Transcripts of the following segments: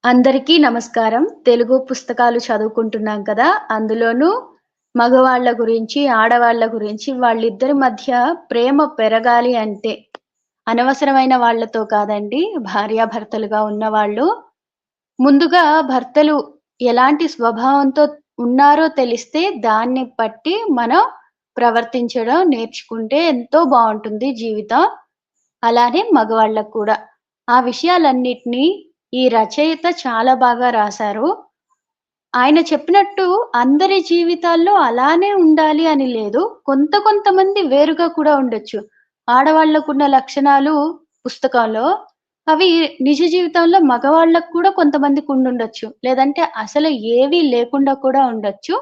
అందరికీ నమస్కారం. తెలుగు పుస్తకాలు చదువుకుంటున్నాం కదా! అందులోనూ మగవాళ్ళ గురించి, ఆడవాళ్ళ గురించి వాళ్ళిద్దరి మధ్య ప్రేమ పెరగాలి అంటే, అనవసరమైన వాళ్ళతో కాదండి, భార్యాభర్తలుగా ఉన్నవాళ్ళు ముందుగా భర్తలు ఎలాంటి స్వభావంతో ఉన్నారో తెలిస్తే దాన్ని బట్టి మనం ప్రవర్తించడం నేర్చుకుంటే ఎంతో బావుంటుంది జీవితం. అలానే మగవాళ్ళకి కూడా. ఆ విషయాలన్నిటిని ఈ రచయిత చాలా బాగా రాశారు. ఆయన చెప్పినట్టు అందరి జీవితాల్లో అలానే ఉండాలి అని లేదు. కొంతమంది వేరుగా కూడా ఉండొచ్చు. ఆడవాళ్ళకున్న లక్షణాలు పుస్తకంలో, అవి నిజ జీవితంలో మగవాళ్ళకి కూడా కొంతమందికి ఉండుండొచ్చు. లేదంటే అసలు ఏవి లేకుండా కూడా ఉండొచ్చు.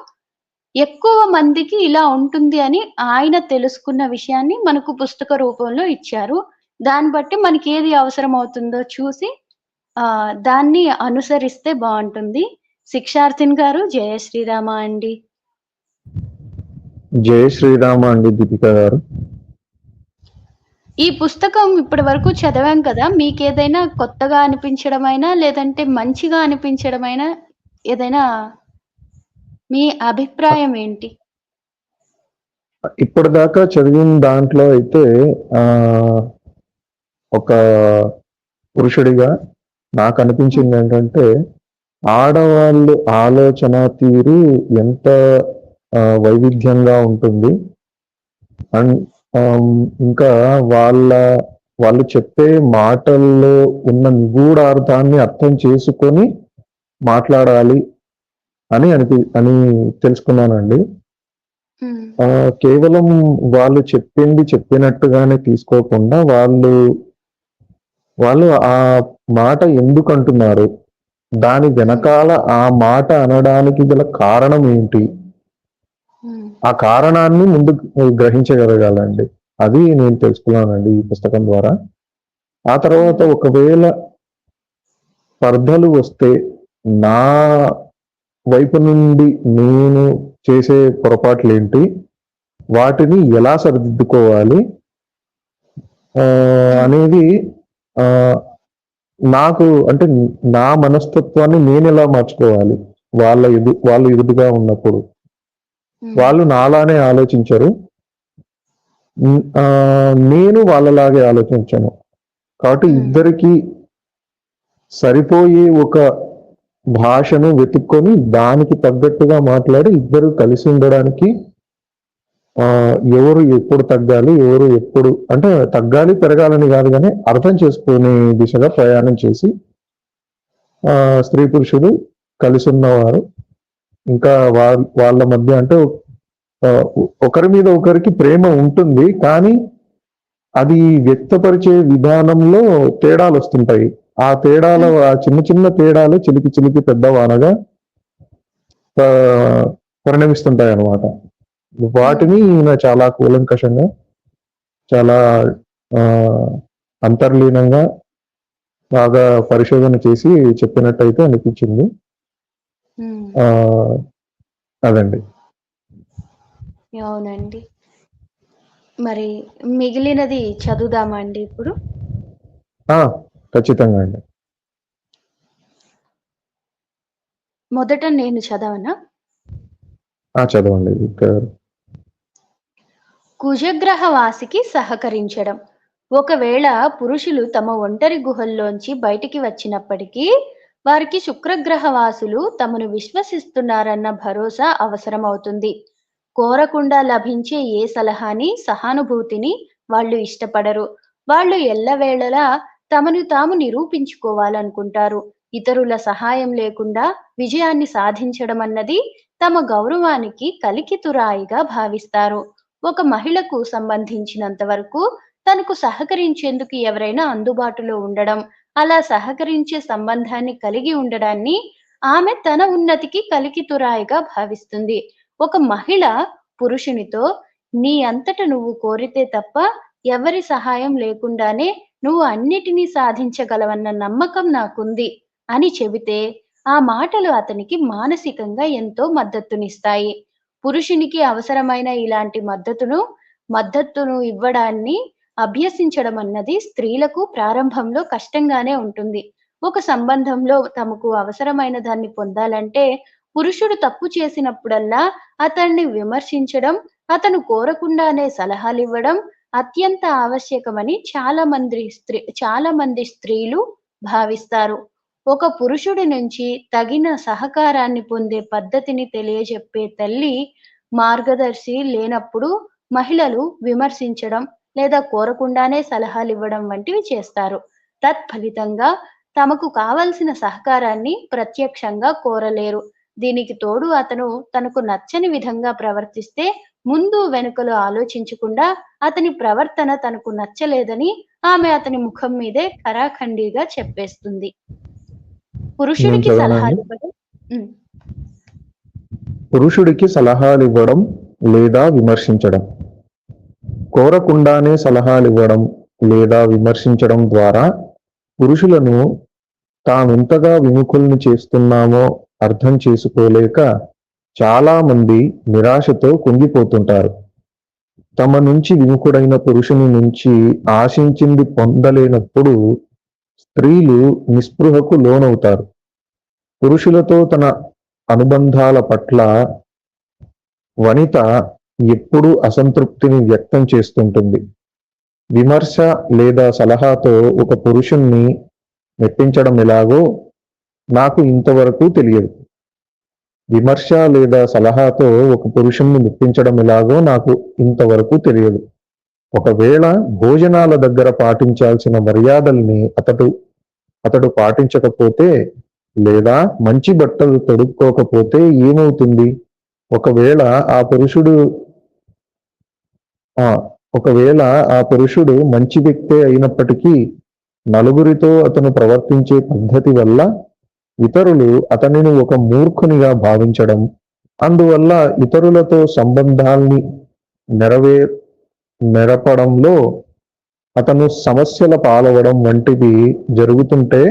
ఎక్కువ మందికి ఇలా ఉంటుంది అని ఆయన తెలుసుకున్న విషయాన్ని మనకు పుస్తక రూపంలో ఇచ్చారు. దాన్ని బట్టి మనకేది అవసరమవుతుందో చూసి దాన్ని అనుసరిస్తే బావుంటుంది. శిక్షార్థిని గారు జయ శ్రీరామ అండి. జై శ్రీరామ అండి దీపిక గారు. ఈ పుస్తకం ఇప్పటి వరకు చదివాం కదా! మీకేదైనా కొత్తగా అనిపించడమైనా, లేదంటే మంచిగా అనిపించడమైనా ఏదైనా మీ అభిప్రాయం ఏంటి? ఇప్పటిదాకా చదివిన దాంట్లో అయితే ఆహ్, ఒక పురుషుడిగా హ్మ్. నాకనిపించింది ఏంటంటే, ఆడవాళ్ళు ఆలోచన తీరు ఎంత వైవిధ్యంగా ఉంటుంది. అండ్ ఇంకా వాళ్ళ వాళ్ళు చెప్పే మాటల్లో ఉన్న నిగూఢార్థాన్ని అర్థం చేసుకొని మాట్లాడాలి అని తెలుసుకున్నానండి. హ్మ్. కేవలం వాళ్ళు చెప్పింది చెప్పినట్టుగానే తీసుకోకుండా, వాళ్ళు ఆ మాట ఎందుకంటున్నారు? దాని హ్మ్. వెనకాల ఆ మాట అనడానికి గల కారణం ఏంటి? హ్మ్. ఆ కారణాన్ని ముందు గ్రహించగలగాలండి. అది నేను తెలుసుకున్నానండి ఈ పుస్తకం ద్వారా. ఆ తర్వాత హ్మ్. ఒకవేళ స్పర్ధలు వస్తే, నా వైపు నుండి నేను చేసే పొరపాట్లేంటి? వాటిని ఎలా సరిదిద్దుకోవాలి? హ్మ్. అనేది ఆహ్, నాకు అంటే నా మనస్తత్వాన్ని నేనెలా మార్చుకోవాలి? వాళ్ళు ఎదురుగా ఉన్నప్పుడు. హ్మ్. వాళ్ళు నాలానే ఆలోచించరు. నేను వాళ్ళలాగే ఆలోచించను. కాబట్టి హ్మ్. ఇద్దరికీ సరిపోయే ఒక భాషను వెతుక్కొని, దానికి తగ్గట్టుగా మాట్లాడి ఇద్దరు కలిసి ఉండడానికి ఎవరు ఎప్పుడు తగ్గాలి, ఎవరు ఎప్పుడు అంటే తగ్గాలి, పెరగాలని గాదు గానీ, అర్థం చేసుకునే దిశగా ప్రయాణం చేసి స్త్రీ పురుషులు కలిసున్నవారు. ఇంకా వాళ్ళ మధ్య అంటే ఒకరి మీద ఒకరికి ప్రేమ ఉంటుంది. కానీ అది వ్యక్తపరిచే విధానంలో తేడాలొస్తుంటాయి. హ్మ్. ఆ చిన్న చిన్న తేడాలే చిలికి చిలికి పెద్ద వానగా ఆహ్, పరిణమిస్తుంటాయన్నమాట. హ్మ్. వాటిని ఈయన చాలా కూలంకషంగా, చాలా ఆహ్, అంతర్లీనంగా బాగా పరిశోధన చేసి చెప్పినట్టయితే అనిపించింది. హ్మ్. ఆహ్, అదండి. అవునండి. మరి మిగిలినది చదువుదామా అండి ఇప్పుడు? ఆ! ఖచ్చితంగా అండి. మొదట నేను చదవనా? చదవండి. కుజగ్రహ వాసికి సహకరించడం. ఒకవేళ పురుషులు తమ ఒంటరి గుహల్లోంచి బయటికి వచ్చినప్పటికీ, వారికి శుక్రగ్రహ వాసులు తమను విశ్వసిస్తున్నారన్న భరోసా అవసరమవుతుంది. కోరకుండా లభించే ఏ సలహాని, సహానుభూతిని వాళ్ళు ఇష్టపడరు. వాళ్ళు ఎల్లవేళలా తమను తాము నిరూపించుకోవాలనుకుంటారు. ఇతరుల సహాయం లేకుండా విజయాన్ని సాధించడమన్నది తమ గౌరవానికి కలికితురాయిగా భావిస్తారు. ఒక మహిళకు సంబంధించినంత వరకు తనకు సహకరించేందుకు ఎవరైనా అందుబాటులో ఉండడం, అలా సహకరించే సంబంధాన్ని కలిగి ఉండడాన్ని ఆమె తన ఉన్నతికి కలికితురాయిగా భావిస్తుంది. ఒక మహిళ పురుషునితో నీ అంతట నువ్వు కోరితే తప్ప ఎవరి సహాయం లేకుండానే నువ్వు అన్నిటినీ సాధించగలవన్న నమ్మకం నాకుంది అని చెబితే ఆ మాటలు అతనికి మానసికంగా ఎంతో మద్దతునిస్తాయి. పురుషునికి అవసరమైన ఇలాంటి మద్దతును ఇవ్వడాన్ని అభ్యసించడం అన్నది స్త్రీలకు ప్రారంభంలో కష్టంగానే ఉంటుంది. ఒక సంబంధంలో తమకు అవసరమైన దాన్ని పొందాలంటే పురుషుడు తప్పు చేసినప్పుడల్లా అతన్ని విమర్శించడం, అతను కోరకుండానే సలహాలివ్వడం అత్యంత ఆవశ్యకమని చాలా మంది స్త్రీలు భావిస్తారు. ఒక పురుషుడి నుంచి తగిన సహకారాన్ని పొందే పద్ధతిని తెలియజెప్పే తల్లి, మార్గదర్శి లేనప్పుడు మహిళలు విమర్శించడం లేదా కోరకుండానే సలహాలివ్వడం వంటివి చేస్తారు. తత్ఫలితంగా తమకు కావలసిన సహకారాన్ని ప్రత్యక్షంగా కోరలేరు. దీనికి తోడు అతను తనకు నచ్చని విధంగా ప్రవర్తిస్తే ముందు వెనుకలు ఆలోచించకుండా అతని ప్రవర్తన తనకు నచ్చలేదని ఆమె అతని ముఖం మీదే ఖరాఖండిగా చెప్పేస్తుంది. నేను పురుషుడికి చదవనా అండి? సలహాలివ్వడం హ్మ్. పురుషుడికి సలహాలివ్వడం లేదా విమర్శించడం. కోరకుండానే సలహాలివ్వడం లేదా విమర్శించడం ద్వారా పురుషులను తామెంతగా విముఖుల్ని చేస్తున్నామో అర్థం చేసుకోలేక చాలా మంది నిరాశతో కుంగిపోతుంటారు. తమ నుంచి విముఖుడైన పురుషుని నుంచి ఆశించింది పొందలేనప్పుడు స్త్రీలు నిస్పృహకు లోనవుతారు. పురుషులతో తన అనుబంధాల పట్ల వనిత ఎప్పుడూ అసంతృప్తిని వ్యక్తం చేస్తుంటుంది. విమర్శ లేదా సలహాతో ఒక పురుషుణ్ణి మెప్పించడం ఎలాగో నాకు ఇంతవరకు తెలియదు. విమర్శ లేదా సలహాతో ఒక పురుషుణ్ణి మెప్పించడం ఎలాగో నాకు ఇంతవరకు తెలియదు. ఒకవేళ భోజనాల దగ్గర పాటించాల్సిన మర్యాదల్ని అతడు పాటించకపోతే లేదా మంచి బట్టలు తొడుక్కోకపోతే ఏమవుతుంది? ఒకవేళ ఆ పురుషుడు ఆ ఒకవేళ ఆ పురుషుడు మంచి వ్యక్తే అయినప్పటికీ నలుగురితో అతను ప్రవర్తించే పద్ధతి వల్ల ఇతరులు అతనిని ఒక మూర్ఖునిగా భావించడం, అందువల్ల ఇతరులతో సంబంధాల్ని నెరవే నెరపడంలో అతను సమస్యల పాలవడం వంటివి జరుగుతుంటే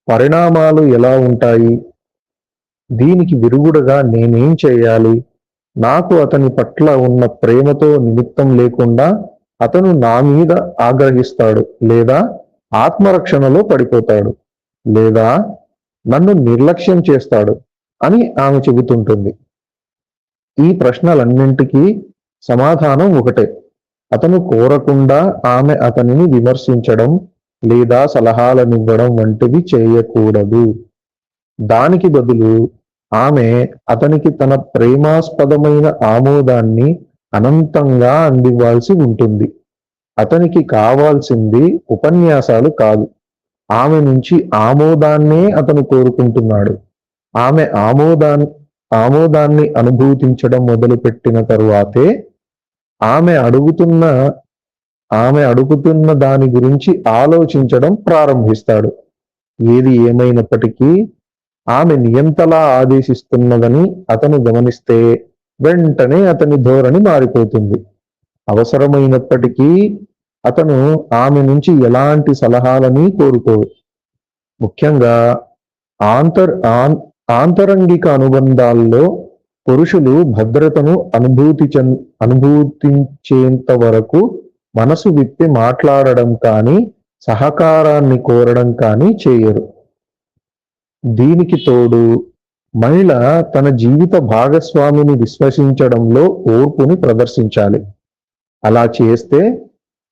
పరిణామాలు ఎలా ఉంటాయి? దీనికి విరుగుడుగా నేనేం చేయాలి? నాకు అతని పట్ల ఉన్న ప్రేమతో నిమిత్తం లేకుండా అతను నా మీద ఆగ్రహిస్తాడు, లేదా ఆత్మరక్షణలో పడిపోతాడు, లేదా నన్ను నిర్లక్ష్యం చేస్తాడు అని ఆమె చెబుతుంటుంది. ఈ ప్రశ్నలన్నింటికీ సమాధానం ఒకటే. అతను కోరకుండా ఆమె అతనిని విమర్శించడం లేదా సలహాలనివ్వడం వంటివి చేయకూడదు. దానికి బదులు ఆమె అతనికి తన ప్రేమాస్పదమైన ఆమోదాన్ని అనంతంగా అందివ్వాల్సి ఉంటుంది. అతనికి కావాల్సింది ఉపన్యాసాలు కాదు, ఆమె నుంచి ఆమోదాన్నే అతను కోరుకుంటున్నాడు. ఆమె ఆమోదాన్ని అనుభూతించడం మొదలుపెట్టిన తరువాతే ఆమె అడుగుతున్న దాని గురించి ఆలోచించడం ప్రారంభిస్తాడు. ఏది ఏమైనప్పటికీ ఆమె నియంతలా ఆదేశిస్తున్నదని అతను గమనిస్తే వెంటనే అతని ధోరణి మారిపోతుంది. అవసరమైనప్పటికీ అతను ఆమె నుంచి ఎలాంటి సలహాలని కోరుకోడు. ముఖ్యంగా ఆంతరంగిక అనుబంధాల్లో పురుషులు భద్రతను అనుభూతించేంత వరకు మనసు విప్పి మాట్లాడడం కానీ సహకారాన్ని కోరడం కానీ చేయరు. దీనికి తోడు మహిళ తన జీవిత భాగస్వామిని విశ్వసించడంలో ఓర్పుని ప్రదర్శించాలి. అలా చేస్తే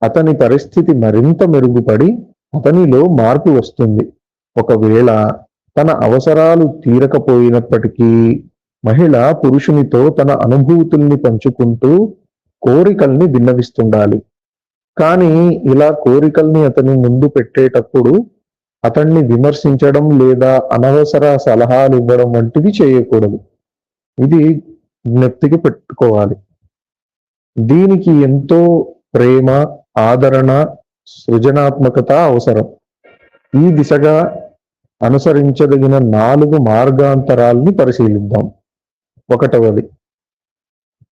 అతని పరిస్థితి మరింత మెరుగుపడి అతనిలో మార్పు వస్తుంది. ఒకవేళ తన అవసరాలు తీరకపోయినప్పటికీ మహిళ పురుషునితో తన అనుభూతుల్ని పంచుకుంటూ కోరికల్ని విన్నవిస్తుండాలి. కానీ ఇలా కోరికల్ని అతని ముందు పెట్టేటప్పుడు అతన్ని విమర్శించడం లేదా అనవసర సలహాలు ఇవ్వడం వంటివి చేయకూడదు. ఇది జ్ఞప్తికి పెట్టుకోవాలి. దీనికి ఎంతో ప్రేమ, ఆదరణ, సృజనాత్మకత అవసరం. ఈ దిశగా అనుసరించదగిన 4 మార్గాంతరాల్ని పరిశీలిద్దాం. 1వది,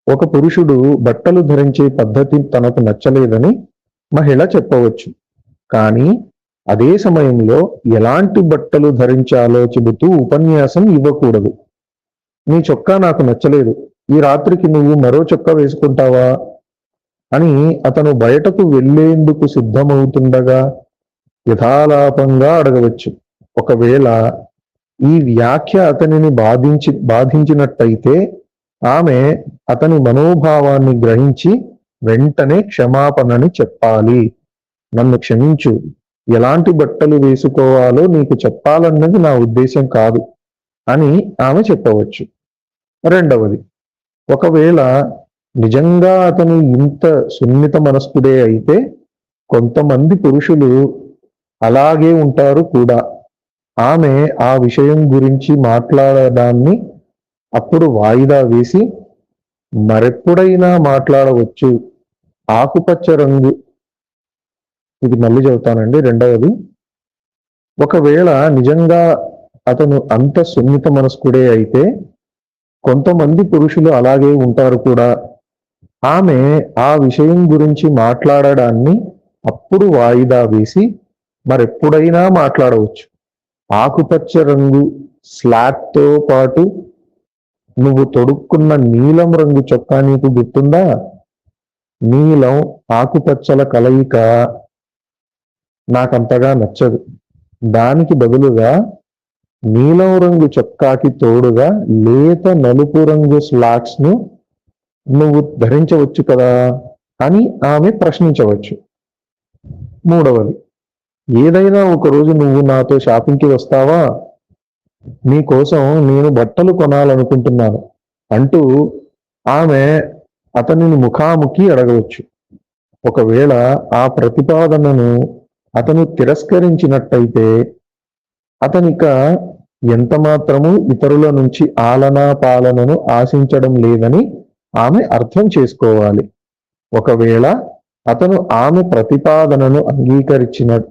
ఒక పురుషుడు బట్టలు ధరించే పద్ధతి తనకు నచ్చలేదని మహిళ చెప్పవచ్చు. కానీ అదే సమయంలో ఎలాంటి బట్టలు ధరించాలో చెబుతూ ఉపన్యాసం ఇవ్వకూడదు. నీ చొక్కా నాకు నచ్చలేదు, ఈ రాత్రికి నువ్వు మరో చొక్కా వేసుకుంటావా అని అతను బయటకు వెళ్లేందుకు సిద్ధమవుతుండగా యథాలాపంగా అడగవచ్చు. ఒకవేళ ఈ వ్యాఖ్య అతనిని బాధించినట్టయితే ఆమె అతని మనోభావాన్ని గ్రహించి వెంటనే క్షమాపణని చెప్పాలి. నన్ను క్షమించు, ఎలాంటి బట్టలు వేసుకోవాలో నీకు చెప్పాలన్నది నా ఉద్దేశం కాదు అని ఆమె చెప్పవచ్చు. రెండవది, ఒకవేళ నిజంగా అతను ఇంత సున్నిత మనస్కుడే అయితే కొంతమంది పురుషులు అలాగే ఉంటారు కూడా. ఆమె ఆ విషయం గురించి మాట్లాడడాన్ని అప్పుడు వాయిదా వేసి మరెప్పుడైనా మాట్లాడవచ్చు. ఆకుపచ్చ రంగు, ఇది మళ్ళీ చెబుతానండి. రెండవది, ఒకవేళ నిజంగా అతను అంత సున్నిత మనస్కుడే అయితే కొంతమంది పురుషులు అలాగే ఉంటారు కూడా. ఆమె ఆ విషయం గురించి మాట్లాడడాన్ని అప్పుడు వాయిదా వేసి మరెప్పుడైనా మాట్లాడవచ్చు. ఆకుపచ్చ రంగు స్లాట్తో పాటు నువ్వు తొడుక్కున్న నీలం రంగు చొక్కా నీకు గుర్తుందా? నీలం ఆకుపచ్చల కలయిక నాకంతగా నచ్చదు. దానికి బదులుగా నీలం రంగు చొక్కాకి తోడుగా లేత నలుపు రంగు స్లాట్స్ ను నువ్వు ధరించవచ్చు కదా అని ఆమె ప్రశ్నించవచ్చు. మూడవది, ఏదైనా ఒకరోజు నువ్వు నాతో షాపింగ్కి వస్తావా? నీ కోసం నేను బట్టలు కొనాలనుకుంటున్నాను అంటూ ఆమె అతనిని ముఖాముఖి అడగవచ్చు. ఒకవేళ ఆ ప్రతిపాదనను అతను తిరస్కరించినట్టయితే అతనిక ఎంత మాత్రము ఇతరుల నుంచి ఆలనా పాలనను ఆశించడం లేదని ఆమె అర్థం చేసుకోవాలి. ఒకవేళ అతను ఆమె ప్రతిపాదనను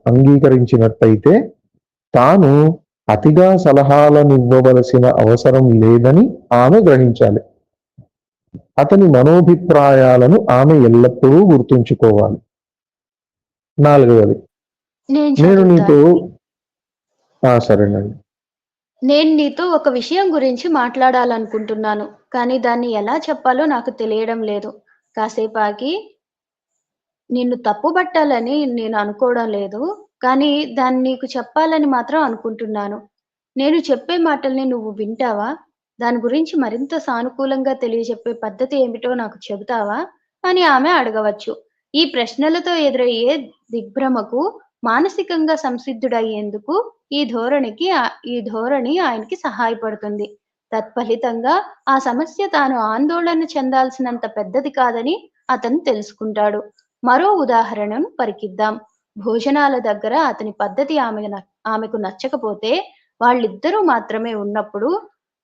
అంగీకరించినట్టయితే తాను అతిగా సలహాలనివ్వవలసిన అవసరం లేదని ఆమె గ్రహించాలి. అతని మనోభిప్రాయాలను ఆమె ఎల్లప్పుడూ గుర్తుంచుకోవాలి. నాలుగవది, నేను నీతో సరేనండి. నేను నీతో ఒక విషయం గురించి మాట్లాడాలనుకుంటున్నాను. కానీ దాన్ని ఎలా చెప్పాలో నాకు తెలియడం లేదు. కాసేపు ఆగి, నిన్ను తప్పుబట్టాలని నేను అనుకోవడం లేదు. కానీ దాన్ని నీకు చెప్పాలని మాత్రం అనుకుంటున్నాను. నేను చెప్పే మాటల్ని నువ్వు వింటావా? దాని గురించి మరింత సానుకూలంగా తెలియజెప్పే పద్ధతి ఏమిటో నాకు చెబుతావా? అని ఆమె అడగవచ్చు. ఈ ప్రశ్నలతో ఎదురయ్యే దిగ్భ్రమకు మానసికంగా సంసిద్ధుడయ్యేందుకు ఈ ధోరణి ఆయనకి సహాయపడుతుంది. తత్ఫలితంగా ఆ సమస్య తాను ఆందోళన చెందాల్సినంత పెద్దది కాదని అతను తెలుసుకుంటాడు. మరో ఉదాహరణను పరికిద్దాం. భోజనాల దగ్గర అతని పద్ధతి ఆమెకు నచ్చకపోతే వాళ్ళిద్దరూ మాత్రమే ఉన్నప్పుడు,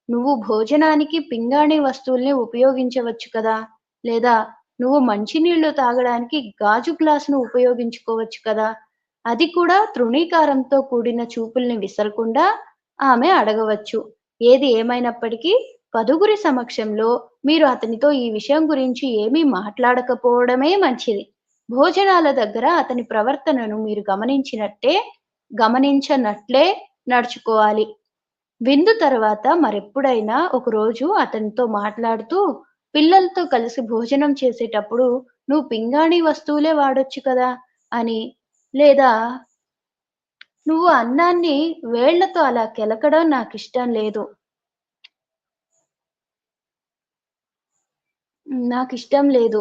నువ్వు భోజనానికి పింగాణీ వస్తువుల్ని ఉపయోగించవచ్చు కదా! లేదా నువ్వు మంచినీళ్లు తాగడానికి గాజు గ్లాసును ఉపయోగించుకోవచ్చు కదా! అది కూడా తృణీకారంతో కూడిన చూపుల్ని విసరకుండా ఆమె అడగవచ్చు. ఏది ఏమైనప్పటికీ పదుగురి సమక్షంలో మీరు అతనితో ఈ విషయం గురించి ఏమీ మాట్లాడకపోవడమే మంచిది. భోజనాల దగ్గర అతని ప్రవర్తనను మీరు గమనించనట్లే నడుచుకోవాలి. విందు తర్వాత మరెప్పుడైనా ఒకరోజు అతనితో మాట్లాడుతూ, పిల్లలతో కలిసి భోజనం చేసేటప్పుడు నువ్వు పింగాణీ వస్తువులే వాడొచ్చు కదా అని, లేదా నువ్వు అన్నాన్ని వేళ్ళతో అలా కెలకడం నాకిష్టం లేదు. నాకిష్టం లేదు.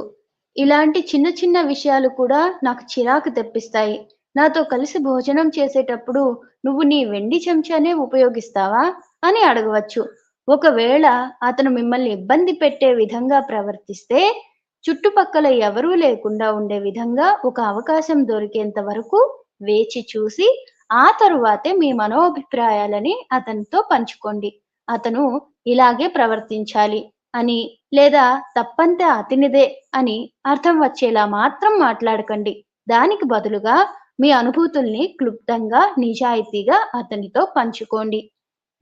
ఇలాంటి చిన్న చిన్న విషయాలు కూడా నాకు చిరాకు తెప్పిస్తాయి. నాతో కలిసి భోజనం చేసేటప్పుడు నువ్వు నీ వెండి చెంచానే ఉపయోగిస్తావా? అని అడగవచ్చు. ఒకవేళ అతను మిమ్మల్ని ఇబ్బంది పెట్టే విధంగా ప్రవర్తిస్తే, చుట్టుపక్కల ఎవరూ లేకుండా ఉండే విధంగా ఒక అవకాశం దొరికేంత వరకు వేచి చూసి, ఆ తరువాతే మీ మనోభిప్రాయాలని అతనితో పంచుకోండి. అతను ఇలాగే ప్రవర్తించాలి అని, లేదా తప్పంతా అతనిదే అని అర్థం వచ్చేలా మాత్రం మాట్లాడకండి. దానికి బదులుగా మీ అనుభూతుల్ని క్లుప్తంగా, నిజాయితీగా అతనితో పంచుకోండి.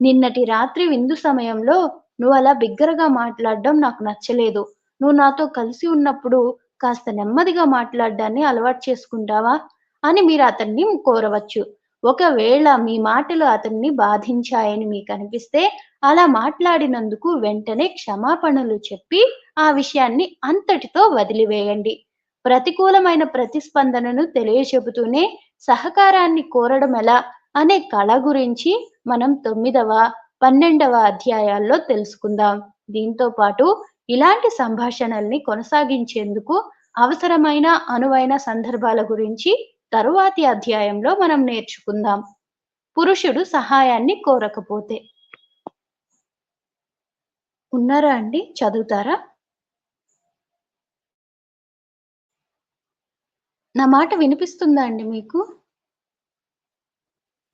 నిన్నటి రాత్రి విందు సమయంలో నువ్వలా బిగ్గరగా మాట్లాడడం నాకు నచ్చలేదు. నువ్వు నాతో కలిసి ఉన్నప్పుడు కాస్త నెమ్మదిగా మాట్లాడడాన్ని అలవాటు చేసుకుంటావా? అని మీరు అతన్ని కోరవచ్చు. ఒకవేళ మీ మాటలు అతన్ని బాధించాయని మీకనిపిస్తే, అలా మాట్లాడినందుకు వెంటనే క్షమాపణలు చెప్పి ఆ విషయాన్ని అంతటితో వదిలివేయండి. ప్రతికూలమైన ప్రతిస్పందనను తెలియచెబుతూనే సహకారాన్ని కోరడం ఎలా అనే కళ గురించి మనం 9వ, 12వ అధ్యాయాల్లో తెలుసుకుందాం. దీంతో పాటు ఇలాంటి సంభాషణల్ని కొనసాగించేందుకు అవసరమైన అనువైన సందర్భాల గురించి తరువాతి అధ్యాయంలో మనం నేర్చుకుందాం. పురుషుడు సహాయాన్ని కోరకపోతే. ఉన్నారా అండి? చదువుతారా? నా మాట వినిపిస్తుందా అండి మీకు?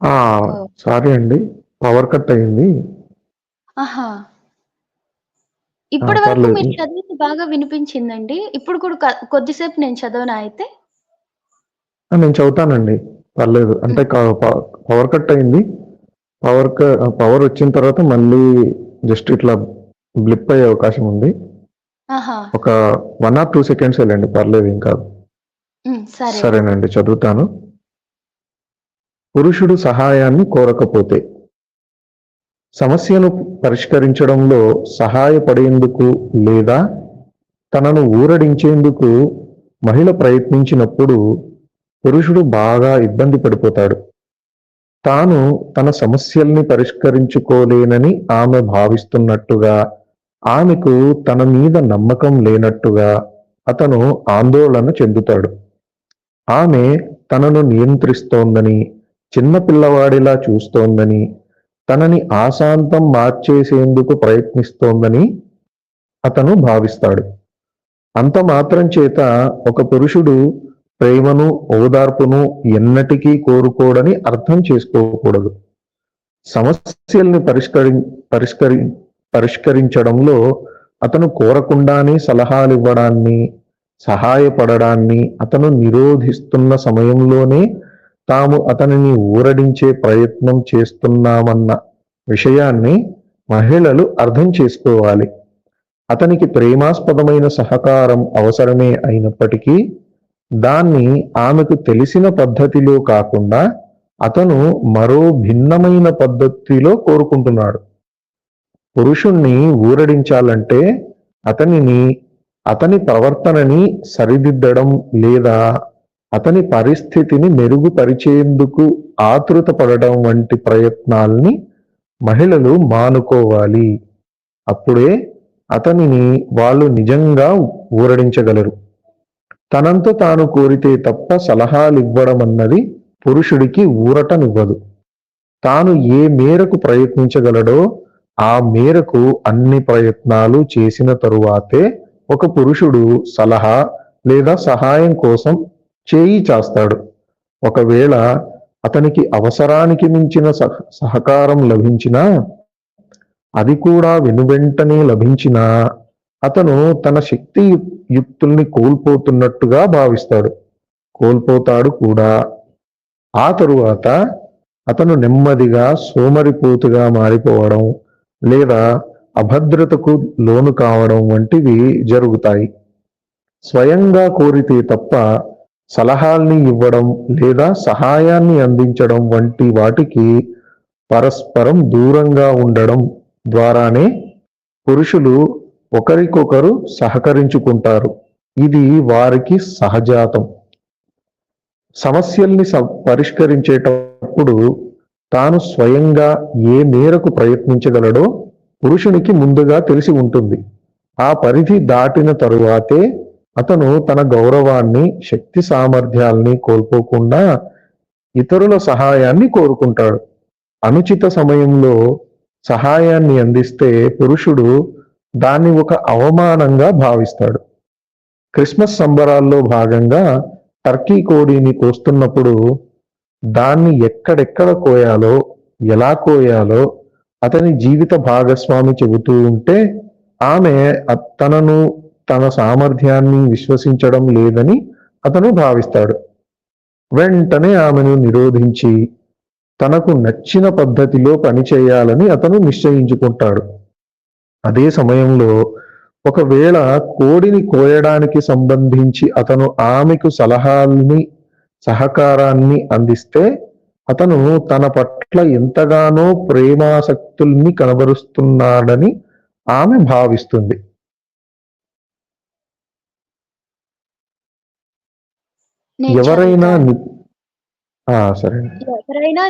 ఓహ్! సారీ అండి, పవర్ కట్ అయింది. ఆహా! ఇప్పటి వరకు పర్లేదు. మీరు చదివింది బాగా వినిపించిందండి. ఇప్పుడు కూడా కొద్దిసేపు నేను చదవనా అయితే? నేను చదువుతానండి, పర్లేదు. అంటే హ్మ్. పవర్ కట్ అయింది. పవర్ వచ్చిన తర్వాత మళ్ళీ జస్ట్ ఇట్లా బ్లిప్ అయ్యే అవకాశం ఉంది. ఆహా! ఒక 1 ఆర్ 2 సెకండ్స్ వెళ్ళండి, పర్లేదు, ఏం కాదు. సరే అండి. సరేనండి, చదువుతాను. పురుషుడు సహాయాన్ని కోరకపోతే. సమస్యను పరిష్కరించడంలో సహాయపడేందుకు లేదా తనను ఊరడించేందుకు మహిళ ప్రయత్నించినప్పుడు పురుషుడు బాగా ఇబ్బంది పడిపోతాడు. తాను తన సమస్యల్ని పరిష్కరించుకోలేనని ఆమె భావిస్తున్నట్టుగా, ఆమెకు తన మీద నమ్మకం లేనట్టుగా అతను ఆందోళన చెందుతాడు. ఆమె తనను నియంత్రిస్తోందని, చిన్న పిల్లవాడిలా చూస్తోందని, తనని ఆశాంతం మార్చేసేందుకు ప్రయత్నిస్తోందని అతను భావిస్తాడు. అంత మాత్రం చేత ఒక పురుషుడు ప్రేమను, ఓదార్పును ఎన్నటికీ కోరుకోడని అర్థం చేసుకోకూడదు. సమస్యల్ని పరిష్కరి పరిష్కరించడంలో అతను కోరకుండానే సలహాలివ్వడాన్ని, సహాయపడడాన్ని అతను నిరోధిస్తున్న సమయంలోనే తాము అతనిని ఊరడించే ప్రయత్నం చేస్తున్నామన్న విషయాన్ని మహిళలు అర్థం చేసుకోవాలి. అతనికి ప్రేమాస్పదమైన సహకారం అవసరమే అయినప్పటికీ, దాన్ని ఆమెకు తెలిసిన పద్ధతిలో కాకుండా అతను మరో భిన్నమైన పద్ధతిలో కోరుకుంటున్నాడు. పురుషుణ్ణి ఊరడించాలంటే అతనిని, అతని ప్రవర్తనని సరిదిద్దడం లేదా అతని పరిస్థితిని మెరుగుపరిచేందుకు ఆతృత పడడం వంటి ప్రయత్నాల్ని మహిళలు మానుకోవాలి. అప్పుడే అతనిని వాళ్ళు నిజంగా ఊరడించగలరు. తనంత తాను కోరితే తప్ప సలహాలివ్వడమన్నది పురుషుడికి ఊరటనివ్వదు. తాను ఏ మేరకు ప్రయత్నించగలడో ఆ మేరకు అన్ని ప్రయత్నాలు చేసిన తరువాతే ఒక పురుషుడు సలహా లేదా సహాయం కోసం చేయి చాస్తాడు. ఒకవేళ అతనికి అవసరానికి మించిన సహకారం లభించినా, అది కూడా వెనువెంటనే లభించినా, అతను తన యుక్తుల్ని కోల్పోతున్నట్టుగా భావిస్తాడు. కోల్పోతాడు కూడా. ఆ తరువాత అతను నెమ్మదిగా సోమరిపోతుగా మారిపోవడం లేదా అభద్రతకు లోను కావడం వంటివి జరుగుతాయి. స్వయంగా కోరితే తప్ప సలహాల్ని ఇవ్వడం లేదా సహాయాన్ని అందించడం వంటి వాటికి పరస్పరం దూరంగా ఉండడం ద్వారానే పురుషులు ఒకరికొకరు సహకరించుకుంటారు. ఇది వారికి సహజాతం. సమస్యల్ని పరిష్కరించేటప్పుడు తాను స్వయంగా ఏ మేరకు ప్రయత్నించగలడో పురుషునికి ముందుగా తెలిసి ఉంటుంది. ఆ పరిధి దాటిన తరువాతే అతను తన గౌరవాన్ని, శక్తి సామర్థ్యాల్ని కోల్పోకుండా ఇతరుల సహాయాన్ని కోరుకుంటాడు. అనుచిత సమయంలో సహాయాన్ని అందిస్తే పురుషుడు దాన్ని ఒక అవమానంగా భావిస్తాడు. క్రిస్మస్ సంబరాల్లో భాగంగా టర్కీ కోడిని కోస్తున్నప్పుడు దాన్ని ఎక్కడెక్కడ కోయాలో, ఎలా కోయాలో అతని జీవిత భాగస్వామి చెబుతూ ఉంటే ఆమె తనను, తన సామర్థ్యాన్ని విశ్వసించడం లేదని అతను భావిస్తాడు. వెంటనే ఆమెను నిరోధించి తనకు నచ్చిన పద్ధతిలో పనిచేయాలని అతను నిశ్చయించుకుంటాడు. అదే సమయంలో ఒకవేళ కోడిని కోయడానికి సంబంధించి అతను ఆమెకు సలహాల్ని, సహకారాన్ని అందిస్తే అతను తన పట్ల ఎంతగానో ప్రేమాసక్తుల్ని కనబరుస్తున్నాడని ఆమె భావిస్తుంది. నేను ఎవరైనా చదువుతాను. సరే అండి. ఎవరైనా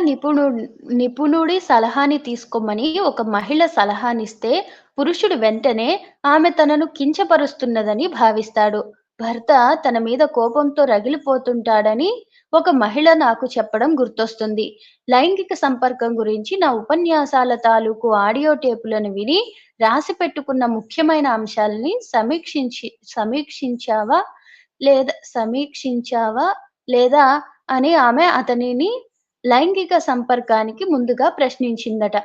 నిపుణుడి సలహాని తీసుకోమని ఒక మహిళ సలహానిస్తే, పురుషుడు వెంటనే ఆమె తనను కించపరుస్తున్నదని భావిస్తాడు. భర్త తన మీద కోపంతో రగిలిపోతుంటాడని ఒక మహిళ నాకు చెప్పడం గుర్తొస్తుంది. లైంగిక సంపర్కం గురించి నా ఉపన్యాసాల తాలూకు ఆడియో టేపులను విని, రాసి పెట్టుకున్న ముఖ్యమైన అంశాల్ని సమీక్షించావా? సమీక్షించావా? లేదా? అని ఆమె అతనిని లైంగిక సంపర్కానికి ముందుగా ప్రశ్నించిందట.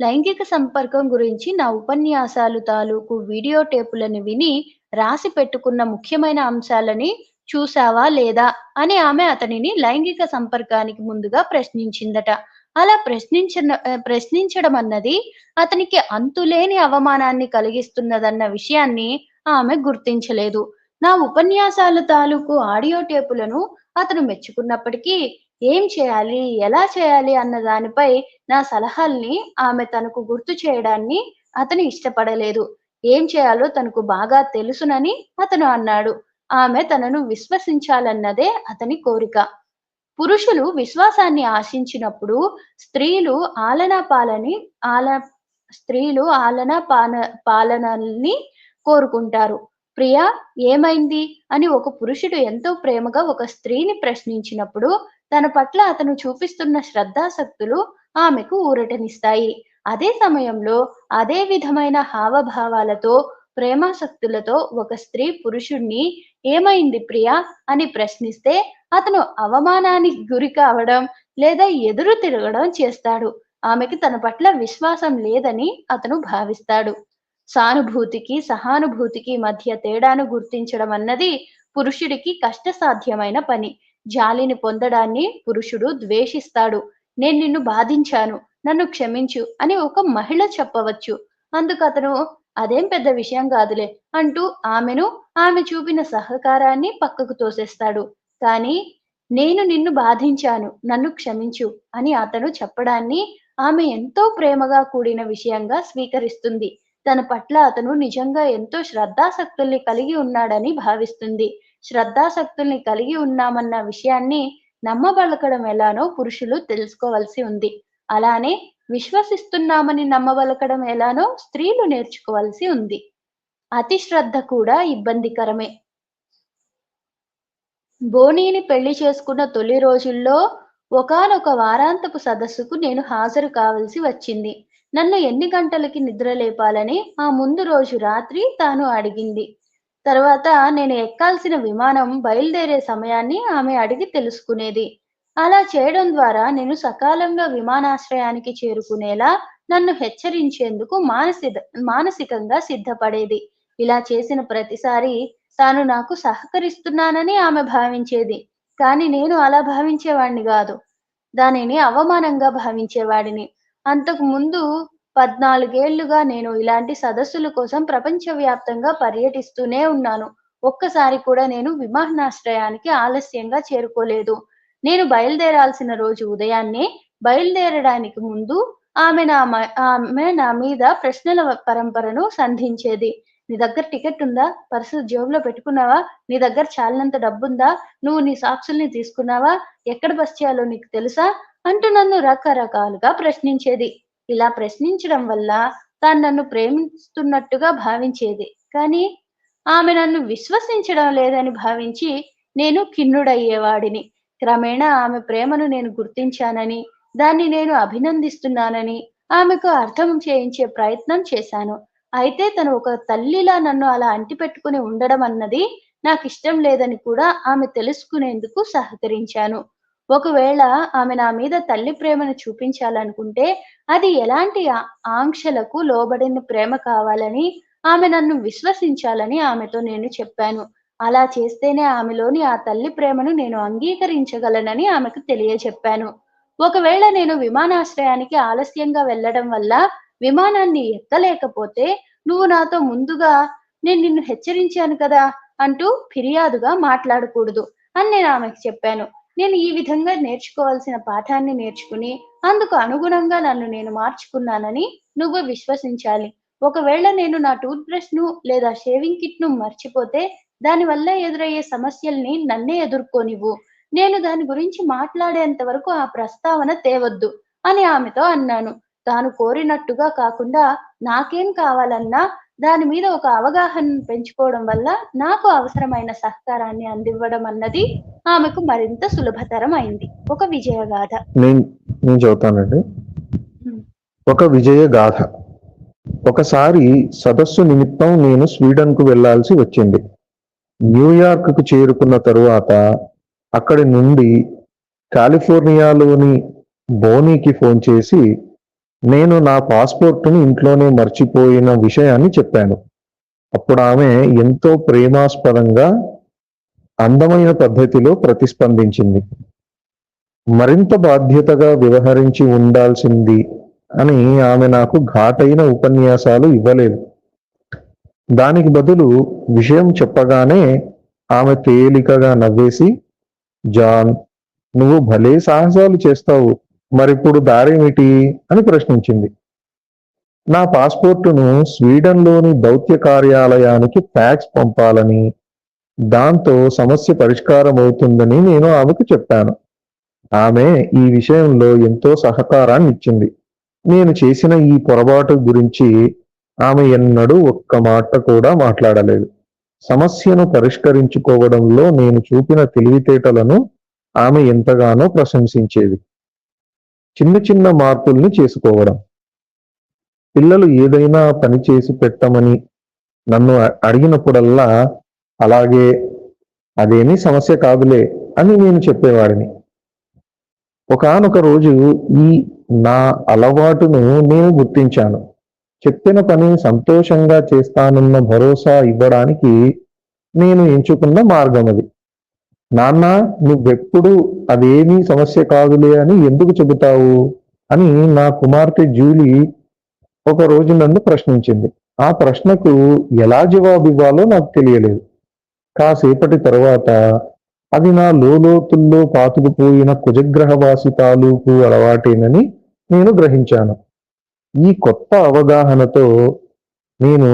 లైంగిక సంపర్కం గురించి నా ఉపన్యాసాలు తాలూకు వీడియో టేపులను విని, రాసి పెట్టుకున్న ముఖ్యమైన అంశాలని చూసావా లేదా? అని ఆమె అతనిని లైంగిక సంపర్కానికి ముందుగా ప్రశ్నించిందట. అలా ప్రశ్నించడం అన్నది అతనికి అంతులేని అవమానాన్ని కలిగిస్తున్నదన్న విషయాన్ని ఆమె గుర్తించలేదు. నా ఉపన్యాసాల తాలూకు ఆడియో టేపులను అతను మెచ్చుకున్నప్పటికీ, ఏం చేయాలి? ఎలా చేయాలి? అన్న దానిపై నా సలహాల్ని ఆమె తనకు గుర్తు చేయడాన్ని అతను ఇష్టపడలేదు. ఏం చేయాలో తనకు బాగా తెలుసునని అతను అన్నాడు. ఆమె తనను విశ్వసించాలన్నదే అతని కోరిక. పురుషులు విశ్వాసాన్ని ఆశించినప్పుడు స్త్రీలు ఆలనా పాలని ఆల స్త్రీలు పాలనల్ని కోరుకుంటారు. "ప్రియా, ఏమైంది?" అని ఒక పురుషుడు ఎంతో ప్రేమగా ఒక స్త్రీని ప్రశ్నించినప్పుడు, తన పట్ల అతను చూపిస్తున్న శ్రద్ధాసక్తులు ఆమెకు ఊరటనిస్తాయి. అదే సమయంలో అదే విధమైన హావభావాలతో, ప్రేమాసక్తులతో ఒక స్త్రీ పురుషుడిని "ఏమైంది ప్రియా?" అని ప్రశ్నిస్తే, అతను అవమానానికి గురి కావడం లేదా ఎదురు తిరగడం చేస్తాడు. ఆమెకి తన పట్ల విశ్వాసం లేదని అతను భావిస్తాడు. సానుభూతికి, సహానుభూతికి మధ్య తేడాను గుర్తించడం అన్నది పురుషుడికి కష్టసాధ్యమైన పని. జాలిని పొందడాన్ని పురుషుడు ద్వేషిస్తాడు. "నేను నిన్ను బాధించాను. నన్ను క్షమించు" అని ఒక మహిళ చెప్పవచ్చు. అందుకతను "అదేం పెద్ద విషయం గాదులే" అంటూ ఆమె చూపిన సహకారాన్ని పక్కకు తోసేస్తాడు. కానీ "నేను నిన్ను బాధించాను. నన్ను క్షమించు" అని అతను చెప్పడాన్ని ఆమె ఎంతో ప్రేమగా కూడిన విషయంగా స్వీకరిస్తుంది. తన పట్ల అతను నిజంగా ఎంతో శ్రద్ధాసక్తుల్ని కలిగి ఉన్నాడని భావిస్తుంది. శ్రద్ధాసక్తుల్ని కలిగి ఉన్నామన్న విషయాన్ని నమ్మబలకడం ఎలానో పురుషులు తెలుసుకోవాల్సి ఉంది. అలానే విశ్వసిస్తున్నామని నమ్మబలకడం ఎలానో స్త్రీలు నేర్చుకోవాల్సి ఉంది. అతి శ్రద్ధ కూడా ఇబ్బందికరమే. బోనీని పెళ్లి చేసుకున్న తొలి రోజుల్లో ఒకానొక వారాంతపు సదస్సుకు నేను హాజరు కావలసి వచ్చింది. నన్ను ఎన్ని గంటలకి నిద్రలేపాలని ఆ ముందు రోజు రాత్రి తాను అడిగింది. తర్వాత నేను ఎక్కాల్సిన విమానం బయలుదేరే సమయాన్ని ఆమె అడిగి తెలుసుకునేది. అలా చేయడం ద్వారా నేను సకాలంలో విమానాశ్రయానికి చేరుకునేలా నన్ను హెచ్చరించేందుకు మానసికంగా సిద్ధపడేది. ఇలా చేసిన ప్రతిసారి తాను నాకు సహకరిస్తున్నానని ఆమె భావించేది. కానీ నేను అలా భావించేవాడిని గాదు. దానిని అవమానంగా భావించేవాడిని. అంతకు ముందు 14 ఏళ్లుగా నేను ఇలాంటి సదస్సుల కోసం ప్రపంచవ్యాప్తంగా పర్యటిస్తూనే ఉన్నాను. ఒక్కసారి కూడా నేను విమానాశ్రయానికి ఆలస్యంగా చేరుకోలేదు. నేను బయలుదేరాల్సిన రోజు ఉదయాన్నే బయలుదేరడానికి ముందు ఆమె నా మీద ప్రశ్నల పరంపరను సంధించేది. "నీ దగ్గర టికెట్ ఉందా? పర్సు జేబులో పెట్టుకున్నావా? నీ దగ్గర చాలినంత డబ్బుందా? నువ్వు నీ సాక్సుల్ని తీసుకున్నావా? ఎక్కడ బస్ చేయాలో నీకు తెలుసా?" అంటూ నన్ను రకరకాలుగా ప్రశ్నించేది. ఇలా ప్రశ్నించడం వల్ల తాను నన్ను ప్రేమిస్తున్నట్టుగా భావించేది. కానీ ఆమె నన్ను విశ్వసించడం లేదని భావించి నేను ఖిన్నుడయ్యేవాడిని. క్రమేణా ఆమె ప్రేమను నేను గుర్తించానని, దాన్ని నేను అభినందిస్తున్నానని ఆమెకు అర్థం చేయించే ప్రయత్నం చేశాను. అయితే తను ఒక తల్లిలా నన్ను అలా అంటిపెట్టుకుని ఉండడం అన్నది నాకిష్టం లేదని కూడా ఆమె తెలుసుకునేందుకు సహకరించాను. ఒకవేళ ఆమె నా మీద తల్లి ప్రేమను చూపించాలనుకుంటే, అది ఎలాంటి ఆంక్షలకు లోబడిన ప్రేమ కావాలని, ఆమె నన్ను విశ్వసించాలని ఆమెతో నేను చెప్పాను. అలా చేస్తేనే ఆమెలోని ఆ తల్లి ప్రేమను నేను అంగీకరించగలనని ఆమెకు తెలియచెప్పాను. ఒకవేళ నేను విమానాశ్రయానికి ఆలస్యంగా వెళ్ళడం వల్ల విమానాన్ని ఎక్కలేకపోతే, "నువ్వు నాతో ముందుగా నేను నిన్ను హెచ్చరించాను కదా!" అంటూ ఫిర్యాదుగా మాట్లాడకూడదు అని నేను ఆమెకు చెప్పాను. నేను ఈ విధంగా నేర్చుకోవాల్సిన పాఠాన్ని నేర్చుకుని, అందుకు అనుగుణంగా నన్ను నేను మార్చుకున్నానని నువ్వు విశ్వసించాలి. ఒకవేళ నేను నా టూత్ బ్రష్‌ను లేదా షేవింగ్ కిట్‌ను మర్చిపోతే, దానివల్ల ఎదురయ్యే సమస్యల్ని నన్నే ఎదుర్కోనివ్వు. నేను దాని గురించి మాట్లాడేంత వరకు ఆ ప్రస్తావన తేవద్దు అని ఆమెతో అన్నాను. తాను కోరినట్టుగా కాకుండా నాకేం కావాలన్నా దాని మీద ఒక అవగాహనను పెంచుకోవడం వల్ల నాకు అవసరమైన సహకారాన్ని అందివ్వడం అన్నది ఆమెకు మరింత సులభతరం అయింది. ఒక విజయగాథ. నేను నేను చెబుతానండి. హ్మ్. ఒక విజయ గాథ. ఒకసారి సదస్సు నిమిత్తం నేను స్వీడన్కు వెళ్లాల్సి వచ్చింది. న్యూయార్క్కు చేరుకున్న తరువాత అక్కడి నుండి కాలిఫోర్నియాలోని బోనీకి ఫోన్ చేసి నేను నా పాస్పోర్టును ఇంట్లోనే మర్చిపోయిన విషయాన్ని చెప్పాను. అప్పుడు ఆమె ఎంతో ప్రేమాస్పదంగా అందమైన పద్ధతిలో ప్రతిస్పందించింది. మరింత బాధ్యతగా వ్యవహరించి ఉండాల్సింది అని ఆమె నాకు ఘాటైన ఉపన్యాసాలు ఇవ్వలేదు. దానికి బదులు విషయం చెప్పగానే ఆమె తేలికగా నవ్వేసి, జాన్, నువ్వు భలే సాహసాలు చేస్తావు, మరిప్పుడు దారేమిటి అని ప్రశ్నించింది. నా పాస్పోర్టును స్వీడన్లోని దౌత్య కార్యాలయానికి ఫ్యాక్స్ పంపాలని, దాంతో సమస్య పరిష్కారం అవుతుందని నేను ఆమెకు చెప్పాను. ఆమె ఈ విషయంలో ఎంతో సహకారాన్ని ఇచ్చింది. నేను చేసిన ఈ పొరపాటు గురించి ఆమె ఎన్నడూ ఒక్క మాట కూడా మాట్లాడలేదు. సమస్యను పరిష్కరించుకోవడంలో నేను చూపిన తెలివితేటలను ఆమె ఎంతగానో ప్రశంసించేది. చిన్న చిన్న మార్పుల్ని చేసుకోవడం. పిల్లలు ఏదైనా పని చేసి పెట్టమని నన్ను అడిగినప్పుడల్లా అలాగే, అదేమీ సమస్య కాదులే అని నేను చెప్పేవాడిని. ఒకానొక రోజు ఈ నా అలవాటును నేను గుర్తించాను. చెప్పిన పని సంతోషంగా చేస్తానన్న భరోసా ఇవ్వడానికి నేను ఎంచుకున్న మార్గం అది. నాన్న, నువ్వెప్పుడు అదేమీ సమస్య కాదులే అని ఎందుకు చెబుతావు అని నా కుమార్తె జూలీ ఒక రోజు నన్ను ప్రశ్నించింది. ఆ ప్రశ్నకు ఎలా జవాబివ్వాలో నాకు తెలియలేదు. కాసేపటి తరువాత అది నా లోతుల్లో పాతుకుపోయిన కుజగ్రహవాసి తాలూకు అలవాటేనని నేను గ్రహించాను. ఈ కొత్త అవగాహనతో నేను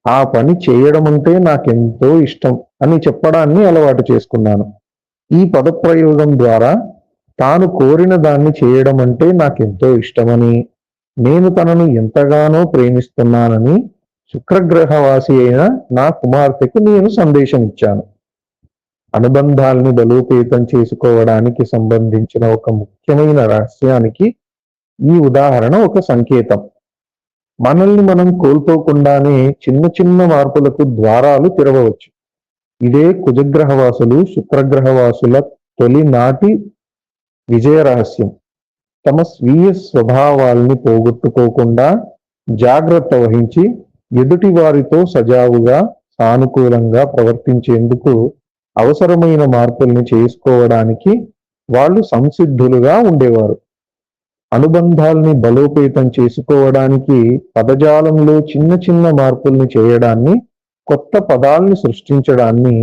ఆ పని చేయడమంటే నాకెంతో ఇష్టం అని చెప్పడాన్ని అలవాటు చేసుకున్నాను. ఈ పదప్రయోగం ద్వారా తాను కోరిన దాన్ని చేయడం అంటే నాకెంతో ఇష్టమని, నేను తనను ఎంతగానో ప్రేమిస్తున్నానని శుక్రగ్రహవాసి అయిన నా కుమార్తెకు నేను సందేశం ఇచ్చాను. అనుబంధాల్ని బలోపేతం చేసుకోవడానికి సంబంధించిన ఒక ముఖ్యమైన రహస్యానికి ఈ ఉదాహరణ ఒక సంకేతం. మనల్ని మనం కోల్పోకుండానే చిన్న చిన్న మార్పులకు ద్వారాలు తెరవవచ్చు. ఇదే కుజగ్రహవాసులు శుక్రగ్రహవాసుల తొలినాటి విజయ రహస్యం. తమ స్వీయ స్వభావాల్ని పోగొట్టుకోకుండా జాగ్రత్త వహించి ఎదుటి వారితో సజావుగా సానుకూలంగా ప్రవర్తించేందుకు అవసరమైన మార్పుల్ని చేసుకోవడానికి వాళ్ళు సంసిద్ధులుగా ఉండేవారు. అనుబంధాల్ని బలోపేతం చేసుకోవడానికి పదజాలంలో చిన్న చిన్న మార్పుల్ని చేయడాన్ని, కొత్త పదాల్ని సృష్టించడాన్ని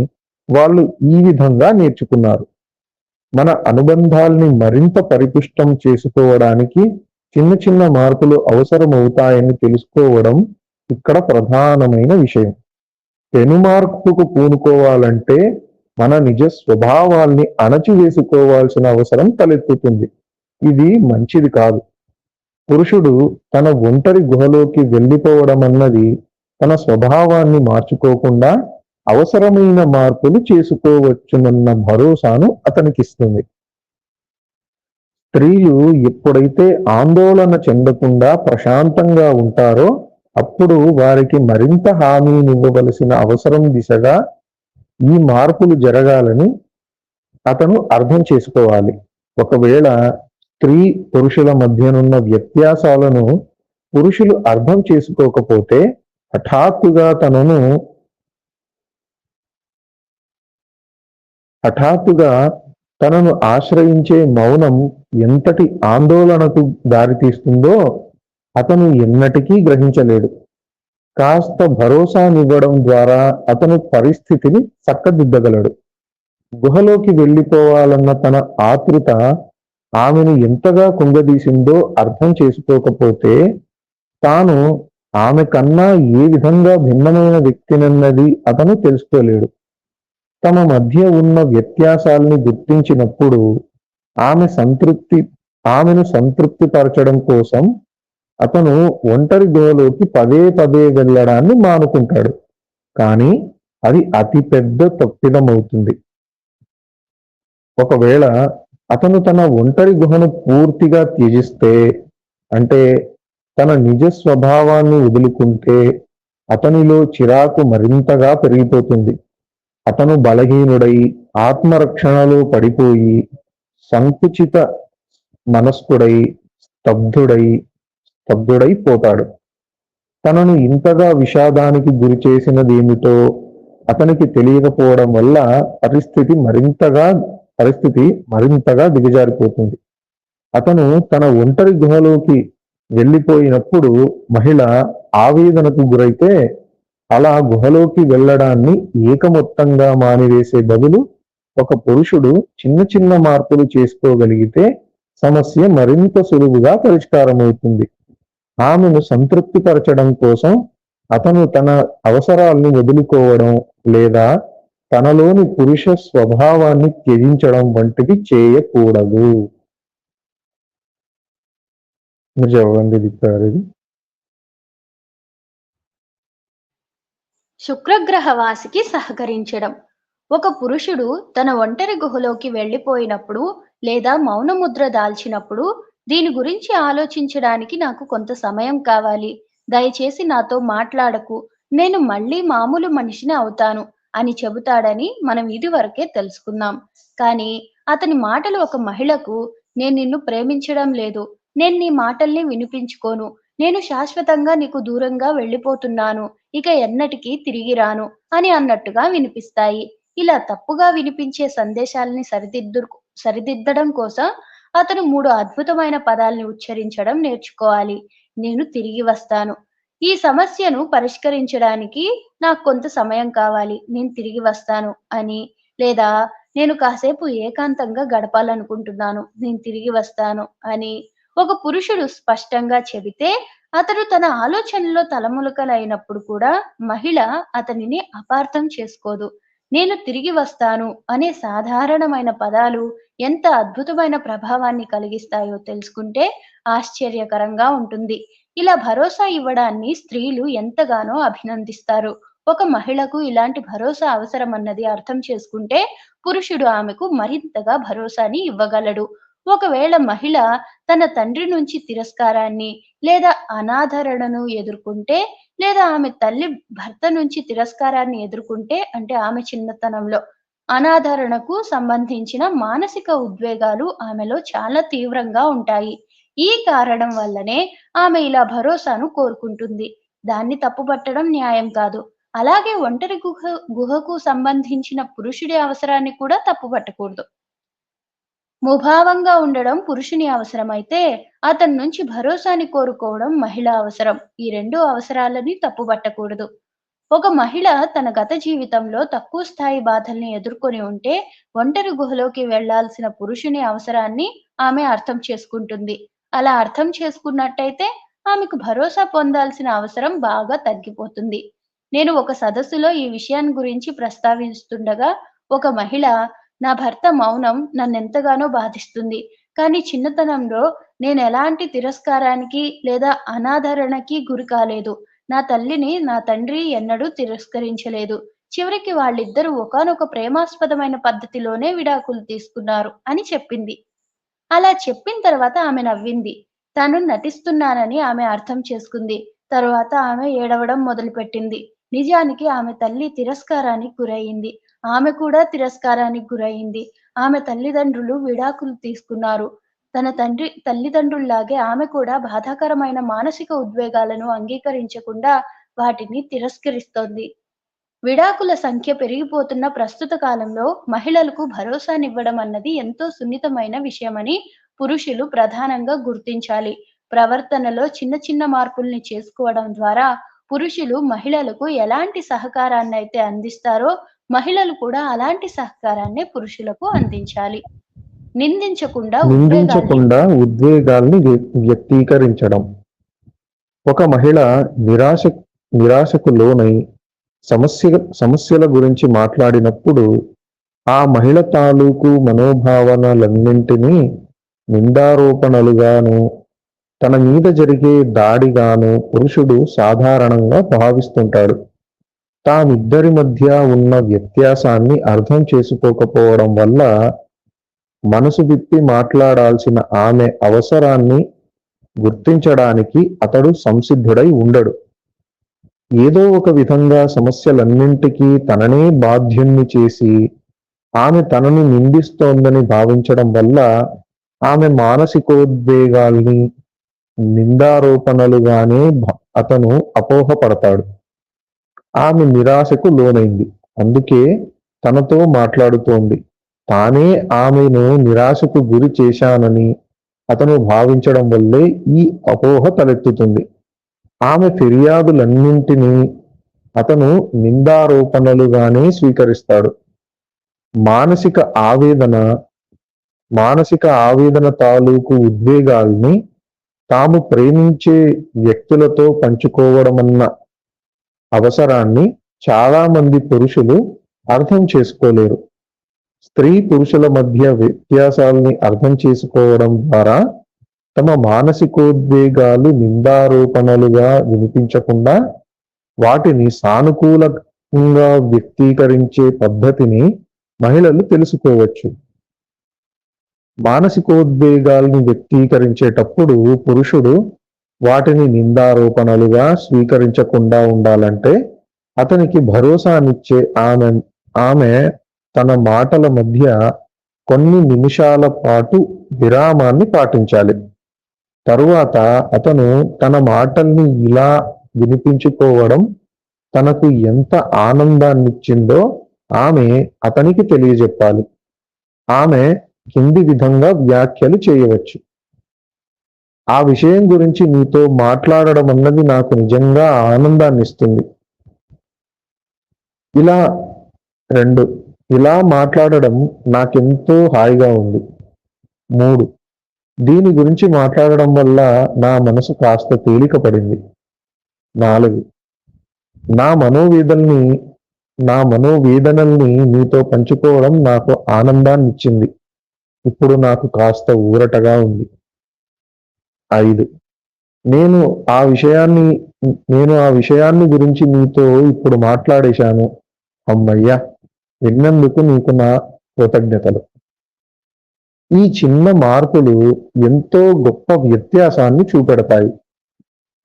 వాళ్ళు ఈ విధంగా నేర్చుకున్నారు. మన అనుబంధాల్ని మరింత పరిపుష్టం చేసుకోవడానికి చిన్న చిన్న మార్పులు అవసరమవుతాయని తెలుసుకోవడం ఇక్కడ ప్రధానమైన విషయం. పెనుమార్పుకు పూనుకోవాలంటే మన నిజ స్వభావాల్ని అణచివేసుకోవాల్సిన అవసరం తలెత్తుతుంది. ఇది మంచిది కాదు. పురుషుడు తన ఒంటరి గుహలోకి వెళ్ళిపోవడమన్నది తన స్వభావాన్ని మార్చుకోకుండా అవసరమైన మార్పులు చేసుకోవచ్చునన్న భరోసాను అతనికిస్తుంది. స్త్రీలు ఎప్పుడైతే ఆందోళన చెందకుండా ప్రశాంతంగా ఉంటారో అప్పుడు వారికి మరింత హామీనివ్వవలసిన అవసరం దిశగా ఈ మార్పులు జరగాలని అతను అర్థం చేసుకోవాలి. ఒకవేళ స్త్రీ పురుషుల మధ్యనున్న వ్యత్యాసాలను పురుషులు అర్థం చేసుకోకపోతే హఠాత్తుగా తనను ఆశ్రయించే మౌనం ఎంతటి ఆందోళనకు దారితీస్తుందో అతను ఎన్నటికీ గ్రహించలేడు. కాస్త భరోసానివ్వడం ద్వారా అతను పరిస్థితిని చక్కదిద్దగలడు. గుహలోకి వెళ్ళిపోవాలన్న తన ఆతృత ఆమెను ఎంతగా కుంగదీసిందో అర్థం చేసుకోకపోతే తాను ఆమె కన్నా ఏ విధంగా భిన్నమైన వ్యక్తినన్నది అతను తెలుసుకోలేడు. తమ మధ్య ఉన్న వ్యత్యాసాల్ని గుర్తించినప్పుడు ఆమెను సంతృప్తిపరచడం కోసం అతను ఒంటరి గుహలోకి పదే పదే వెళ్ళడాన్ని మానుకుంటాడు. కానీ అది అతి పెద్ద తప్పిదమవుతుంది. ఒకవేళ అతను తన ఒంటరి గుహను పూర్తిగా త్యజిస్తే, అంటే తన నిజ స్వభావాన్ని వదులుకుంటే, అతనిలో చిరాకు మరింతగా పెరిగిపోతుంది. అతను బలహీనుడై, ఆత్మరక్షణలో పడిపోయి, సంకుచిత మనస్కుడై, స్తబ్దుడై పోతాడు. తనను ఇంతగా విషాదానికి గురిచేసినదేమిటో అతనికి తెలియకపోవడం వల్ల పరిస్థితి మరింతగా దిగజారిపోతుంది. అతను తన ఒంటరి గుహలోకి వెళ్ళిపోయినప్పుడు మహిళ ఆవేదనకు గురైతే, అలా గుహలోకి వెళ్ళడాన్ని ఏకమొత్తంగా మానివేసే బదులు ఒక పురుషుడు చిన్న చిన్న మార్పులు చేసుకోగలిగితే సమస్య మరింత సులువుగా పరిష్కారమవుతుంది. ఆమెను సంతృప్తిపరచడం కోసం అతను తన అవసరాల్ని వదులుకోవడం లేదా తనలోని పురుష స్వభావాన్ని త్యజించడం వంటివి చేయకూడదు. మీరు చెప్పండి దీపిక గారు ఇది. శుక్రగ్రహవాసికి సహకరించడం. ఒక పురుషుడు తన ఒంటరి గుహలోకి వెళ్ళిపోయినప్పుడు లేదా మౌనముద్ర దాల్చినప్పుడు, దీని గురించి ఆలోచించడానికి నాకు కొంత సమయం కావాలి, దయచేసి నాతో మాట్లాడకు, నేను మళ్ళీ మామూలు మనిషిని అవుతాను అని చెబుతాడని మనం ఇదివరకే తెలుసుకున్నాం. కానీ అతని మాటలు ఒక మహిళకు, నేను నిన్ను ప్రేమించడం లేదు, నేను నీ మాటల్ని వినిపించుకోను, నేను శాశ్వతంగా నీకు దూరంగా వెళ్ళిపోతున్నాను, ఇక ఎన్నటికీ తిరిగి రాను అని అన్నట్టుగా వినిపిస్తాయి. ఇలా తప్పుగా వినిపించే సందేశాలని సరిదిద్దడం కోసం అతను 3 అద్భుతమైన పదాల్ని ఉచ్చరించడం నేర్చుకోవాలి. నేను తిరిగి వస్తాను. ఈ సమస్యను పరిష్కరించడానికి నాకు కొంత సమయం కావాలి. నేను తిరిగి వస్తాను అని, లేదా నేను కాసేపు ఏకాంతంగా గడపాలనుకుంటున్నాను. నేను తిరిగి వస్తాను అని ఒక పురుషుడు స్పష్టంగా చెబితే, అతడు తన ఆలోచనలో తలమునకలైనప్పుడు కూడా మహిళ అతనిని అపార్థం చేసుకోదు. నేను తిరిగి వస్తాను అనే సాధారణమైన పదాలు ఎంత అద్భుతమైన ప్రభావాన్ని కలిగిస్తాయో తెలుసుకుంటే ఆశ్చర్యకరంగా ఉంటుంది. ఇలా భరోసా ఇవ్వడాన్ని స్త్రీలు ఎంతగానో అభినందిస్తారు. ఒక మహిళకు ఇలాంటి భరోసా అవసరమన్నది అర్థం చేసుకుంటే పురుషుడు ఆమెకు మరింతగా భరోసాని ఇవ్వగలడు. ఒకవేళ మహిళ తన తండ్రి నుంచి తిరస్కారాన్ని లేదా అనాదరణను ఎదుర్కొంటే, లేదా ఆమె తల్లి భర్త నుంచి తిరస్కారాన్ని ఎదుర్కొంటే, అంటే ఆమె చిన్నతనంలో అనాదరణకు సంబంధించిన మానసిక ఉద్వేగాలు ఆమెలో చాలా తీవ్రంగా ఉంటాయి. ఈ కారణం వల్లనే ఆమె ఇలా భరోసాను కోరుకుంటుంది. దాన్ని తప్పుపట్టడం న్యాయం కాదు. అలాగే ఒంటరి గుహకు సంబంధించిన పురుషుడి అవసరాన్ని కూడా తప్పుపట్టకూడదు. ముభావంగా ఉండడం పురుషుని అవసరమైతే, అతని నుంచి భరోసాని కోరుకోవడం మహిళ అవసరం. ఈ 2 అవసరాలని తప్పుపట్టకూడదు. ఒక మహిళ తన గత జీవితంలో తక్కువ స్థాయి బాధల్ని ఎదుర్కొని ఉంటే, ఒంటరి గుహలోకి వెళ్లాల్సిన పురుషుని అవసరాన్ని ఆమె అర్థం చేసుకుంటుంది. అలా అర్థం చేసుకున్నట్టయితే ఆమెకు భరోసా పొందాల్సిన అవసరం బాగా తగ్గిపోతుంది. నేను ఒక సదస్సులో ఈ విషయాన్ని గురించి ప్రస్తావిస్తుండగా ఒక మహిళ, నా భర్త మౌనం నన్నెంతగానో బాధిస్తుంది, కానీ చిన్నతనంలో నేను ఎలాంటి తిరస్కారానికి లేదా అనాదరణకి గురి కాలేదు. నా తల్లిని నా తండ్రి ఎన్నడూ తిరస్కరించలేదు. చివరికి వాళ్ళిద్దరూ ఒకానొక ప్రేమాస్పదమైన పద్ధతిలోనే విడాకులు తీసుకున్నారు అని చెప్పింది. అలా చెప్పిన తర్వాత ఆమె నవ్వింది. తాను నటిస్తున్నానని ఆమె అర్థం చేసుకుంది. తరువాత ఆమె ఏడవడం మొదలుపెట్టింది. నిజానికి ఆమె తల్లి తిరస్కారానికి గురయింది. ఆమె కూడా తిరస్కారానికి గురయింది. ఆమె తల్లిదండ్రులు విడాకులు తీసుకున్నారు. తన తల్లిదండ్రుల్లాగే ఆమె కూడా బాధాకరమైన మానసిక ఉద్వేగాలను అంగీకరించకుండా వాటిని తిరస్కరిస్తోంది. విడాకుల సంఖ్య పెరిగిపోతున్న ప్రస్తుత కాలంలో మహిళలకు భరోసానివ్వడం అన్నది ఎంతో సున్నితమైన విషయమని పురుషులు ప్రధానంగా గుర్తించాలి. ప్రవర్తనలో చిన్న చిన్న మార్పుల్ని చేసుకోవడం ద్వారా పురుషులు మహిళలకు ఎలాంటి సహకారాన్నైతే అందిస్తారో, మహిళలు కూడా అలాంటి సహకారాన్నే పురుషులకు అందించాలి. నిందించకుండా ఉద్వేగాల్ని వ్యక్తీకరించడం. ఒక మహిళ నిరాశకు లోనై సమస్యల గురించి మాట్లాడినప్పుడు ఆ మహిళ తాలూకు మనోభావనలన్నింటినీ నిందారోపణలుగాను, తన మీద జరిగే దాడిగాను పురుషుడు సాధారణంగా భావిస్తుంటాడు. తామిద్దరి మధ్య ఉన్న వ్యత్యాసాన్ని అర్థం చేసుకోకపోవడం వల్ల మనసు విప్పి మాట్లాడాల్సిన ఆమె అవసరాన్ని గుర్తించడానికి అతడు సంసిద్ధుడై ఉండడు. ఏదో ఒక విధంగా సమస్యలన్నింటికీ తననే బాధ్యుణ్ణి చేసి ఆమె తనను నిందిస్తోందని భావించడం వల్ల ఆమె మానసికోద్వేగాల్ని నిందారోపణలుగానే అతను అపోహపడతాడు. ఆమె నిరాశకు లోనైంది, అందుకే తనతో మాట్లాడుతోంది. తానే ఆమెను నిరాశకు గురి చేశానని అతను భావించడం వల్లే ఈ అపోహ తలెత్తుతుంది. ఆమె ఫిర్యాదులన్నింటినీ అతను నిందారోపణలుగానే స్వీకరిస్తాడు. మానసిక ఆవేదన తాలూకు ఉద్వేగాల్ని తాము ప్రేమించే వ్యక్తులతో పంచుకోవడమన్న అవసరాన్ని చాలా మంది పురుషులు అర్థం చేసుకోలేరు. స్త్రీ పురుషుల మధ్య వ్యత్యాసాల్ని అర్థం చేసుకోవడం ద్వారా తమ మానసికోద్వేగాలు నిందారోపణలుగా వినిపించకుండా వాటిని సానుకూలంగా వ్యక్తీకరించే పద్ధతిని మహిళలు తెలుసుకోవచ్చు. మానసికోద్వేగాల్ని వ్యక్తీకరించేటప్పుడు పురుషుడు వాటిని నిందారోపణలుగా స్వీకరించకుండా ఉండాలంటే అతనికి భరోసానిచ్చే ఆమె తన మాటల మధ్య కొన్ని నిమిషాల పాటు విరామాన్ని పాటించాలి. తరువాత అతను తన మాటల్ని ఇలా వినిపించుకోవడం తనకు ఎంత ఆనందాన్నిచ్చిందో ఆమె అతనికి తెలియజెప్పాలి. ఆమె కింది విధంగా వ్యాఖ్యలు చేయవచ్చు: ఆ విషయం గురించి నీతో మాట్లాడడం అన్నది నాకు నిజంగా ఆనందాన్నిస్తుంది. ఇలా మాట్లాడడం నాకెంతో హాయిగా ఉంది. 3 దీని గురించి మాట్లాడడం వల్ల నా మనసు కాస్త తేలిక పడింది. 4 నా మనోవేదనల్ని నీతో పంచుకోవడం నాకు ఆనందాన్నిచ్చింది. ఇప్పుడు నాకు కాస్త ఊరటగా ఉంది. 5 నేను ఆ విషయాన్ని గురించి నీతో ఇప్పుడు మాట్లాడేశాను. అమ్మయ్య, విన్నందుకు నీకు నా కృతజ్ఞతలు. ఈ చిన్న మార్పులు ఎంతో గొప్ప వ్యత్యాసాన్ని చూపెడతాయి.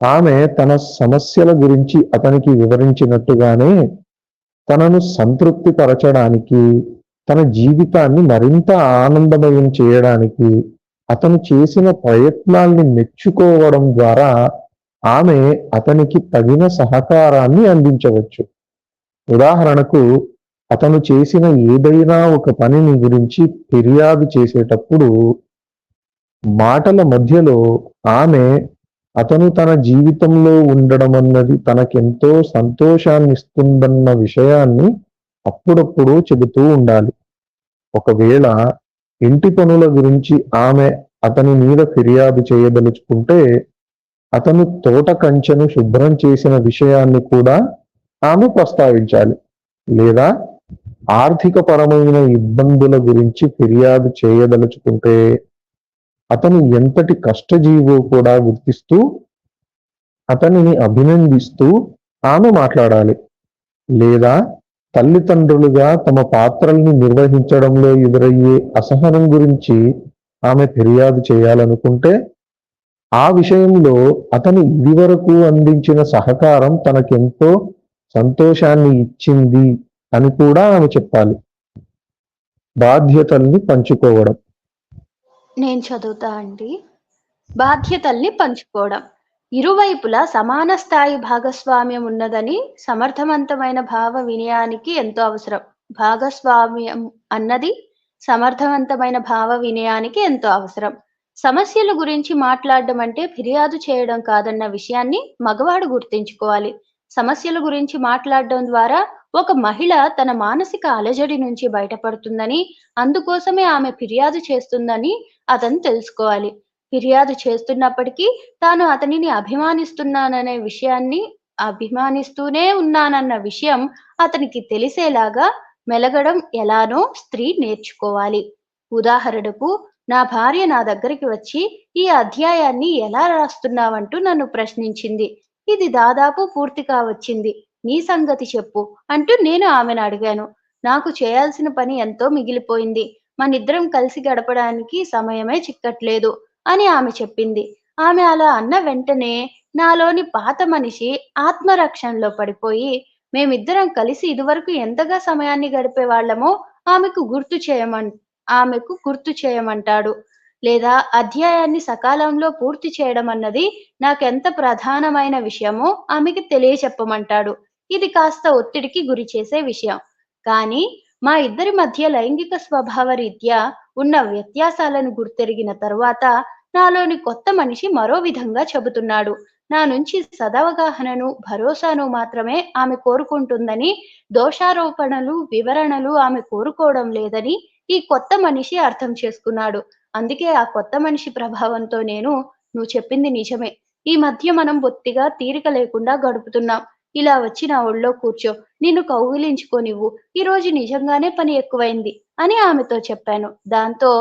ఆమె తన సమస్యల గురించి అతనికి వివరించినట్టుగానే తనను సంతృప్తి పరచడానికి, తన జీవితాన్ని మరింత ఆనందమయం చేయడానికి అతను చేసిన ప్రయత్నాల్ని మెచ్చుకోవడం ద్వారా ఆమె అతనికి తగిన సహకారాన్ని అందించవచ్చు. ఉదాహరణకు, అతను చేసిన ఏదైనా ఒక పనిని గురించి ఫిర్యాదు చేసేటప్పుడు మాటల మధ్యలో ఆమె అతను తన జీవితంలో ఉండడమన్నది తనకెంతో సంతోషాన్నిస్తుందన్న విషయాన్ని అప్పుడప్పుడు చెబుతూ ఉండాలి. ఒకవేళ ఇంటి పనుల గురించి ఆమె అతని మీద ఫిర్యాదు చేయదలుచుకుంటే అతను తోట కంచెను శుభ్రం చేసిన విషయాన్ని కూడా ఆమె ప్రస్తావించాలి. లేదా ఆర్థికపరమైన ఇబ్బందుల గురించి ఫిర్యాదు చేయదలుచుకుంటే అతను ఎంతటి కష్టజీవో కూడా గుర్తిస్తూ అతనిని అభినందిస్తూ ఆమె మాట్లాడాలి. లేదా తల్లిదండ్రులుగా తమ పాత్రల్ని నిర్వహించడంలో ఎదురయ్యే అసహనం గురించి ఆమె ఫిర్యాదు చేయాలనుకుంటే ఆ విషయంలో అతను ఇదివరకు అందించిన సహకారం తనకెంతో సంతోషాన్ని ఇచ్చింది అని కూడా ఆమె చెప్పాలి. బాధ్యతల్ని పంచుకోవడం. నేను చదువుతా అండి. బాధ్యతల్ని పంచుకోవడం. ఇరువైపులా సమాన స్థాయి భాగస్వామ్యం ఉన్నదని సమర్థవంతమైన భావ వినయానికి ఎంతో అవసరం. భాగస్వామ్యం అన్నది సమర్థవంతమైన భావ వినయానికి ఎంతో అవసరం. సమస్యల గురించి మాట్లాడడం అంటే ఫిర్యాదు చేయడం కాదన్న విషయాన్ని మగవాడు గుర్తించుకోవాలి. సమస్యల గురించి మాట్లాడడం ద్వారా ఒక మహిళ తన మానసిక అలజడి నుంచి బయటపడుతుందని, అందుకోసమే ఆమె ఫిర్యాదు చేస్తుందని అతను తెలుసుకోవాలి. ఫిర్యాదు చేస్తున్నప్పటికీ తాను అతనిని అభిమానిస్తున్నాననే విషయాన్ని అభిమానిస్తూనే ఉన్నానన్న విషయం అతనికి తెలిసేలాగా మెలగడం ఎలానో స్త్రీ నేర్చుకోవాలి. ఉదాహరణకు, నా భార్య నా దగ్గరికి వచ్చి ఈ అధ్యాయాన్ని ఎలా రాస్తున్నావంటూ నన్ను ప్రశ్నించింది. ఇది దాదాపు పూర్తి కావచ్చింది. నీ సంగతి చెప్పు అంటూ నేను ఆమెను అడిగాను. నాకు చేయాల్సిన పని ఎంతో మిగిలిపోయింది. మనిద్దరం కలిసి గడపడానికి సమయమే చిక్కట్లేదు అని ఆమె చెప్పింది. ఆమె అలా అన్న వెంటనే నాలోని పాత మనిషి ఆత్మరక్షణలో పడిపోయి, మేమిద్దరం కలిసి ఇదివరకు ఎంతగా సమయాన్ని గడిపేవాళ్ళమో ఆమెకు గుర్తు చేయమన్ ఆమెకు గుర్తు చేయమంటాడు. లేదా అధ్యాయాన్ని సకాలంలో పూర్తి చేయడం అన్నది నాకెంత ప్రధానమైన విషయమో ఆమెకి తెలియచెప్పమంటాడు. ఇది కాస్త ఒత్తిడికి గురి చేసే విషయం. కానీ మా ఇద్దరి మధ్య లైంగిక స్వభావ రీత్యా ఉన్న వ్యత్యాసాలను గుర్తెరిగిన తరువాత నాలోని కొత్త మనిషి మరో విధంగా చెబుతున్నాడు. నా నుంచి సదవగాహనను, భరోసాను మాత్రమే ఆమె కోరుకుంటుందని, దోషారోపణలు, వివరణలు ఆమె కోరుకోవడం లేదని ఈ కొత్త మనిషి అర్థం చేసుకున్నాడు. అందుకే ఆ కొత్త మనిషి ప్రభావంతో నువ్వు చెప్పింది నిజమే. ఈ మధ్య మనం బొత్తిగా తీరిక లేకుండా గడుపుతున్నాం. ఇలా వచ్చి నా ఒళ్ళో కూర్చో, నిన్ను కౌగిలించుకోనివ్వు. ఈరోజు నిజంగానే పని ఎక్కువైంది అని ఆమెతో చెప్పాను. దాంతో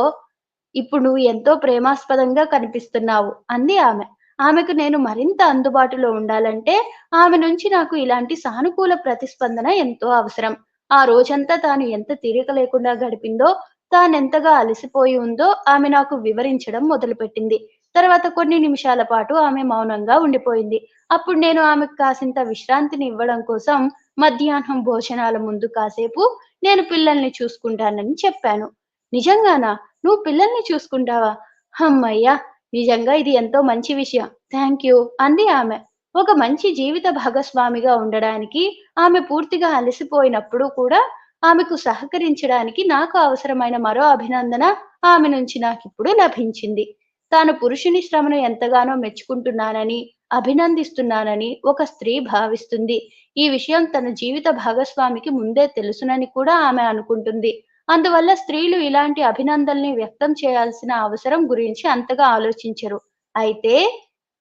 ఇప్పుడు నువ్వు ఎంతో ప్రేమాస్పదంగా కనిపిస్తున్నావు అంది ఆమె. ఆమెకు నేను మరింత అందుబాటులో ఉండాలంటే ఆమె నుంచి నాకు ఇలాంటి సానుకూల ప్రతిస్పందన ఎంతో అవసరం. ఆ రోజంతా తాను ఎంత తీరిక లేకుండా గడిపిందో, తానెంతగా అలసిపోయి ఉందో ఆమె నాకు వివరించడం మొదలుపెట్టింది. తర్వాత కొన్ని నిమిషాల పాటు ఆమె మౌనంగా ఉండిపోయింది. అప్పుడు నేను ఆమెకు కాసింత విశ్రాంతిని ఇవ్వడం కోసం మధ్యాహ్నం భోజనాల ముందు కాసేపు నేను పిల్లల్ని చూసుకుంటానని చెప్పాను. నిజంగానా? నువ్వు పిల్లల్ని చూసుకుంటావా? హమ్మయ్య! నిజంగా ఇది ఎంతో మంచి విషయం. థాంక్యూ అంది ఆమె. ఒక మంచి జీవిత భాగస్వామిగా ఉండడానికి ఆమె పూర్తిగా అలసిపోయినప్పుడు కూడా ఆమెకు సహకరించడానికి నాకు అవసరమైన మరో అభినందన ఆమె నుంచి నాకిప్పుడు లభించింది. తాను పురుషుని శ్రమను ఎంతగానో మెచ్చుకుంటున్నానని, అభినందిస్తున్నానని ఒక స్త్రీ భావిస్తుంది. ఈ విషయం తన జీవిత భాగస్వామికి ముందే తెలుసునని కూడా ఆమె అనుకుంటుంది. అందువల్ల స్త్రీలు ఇలాంటి అభినందనల్ని వ్యక్తం చేయాల్సిన అవసరం గురించి అంతగా ఆలోచించరు. అయితే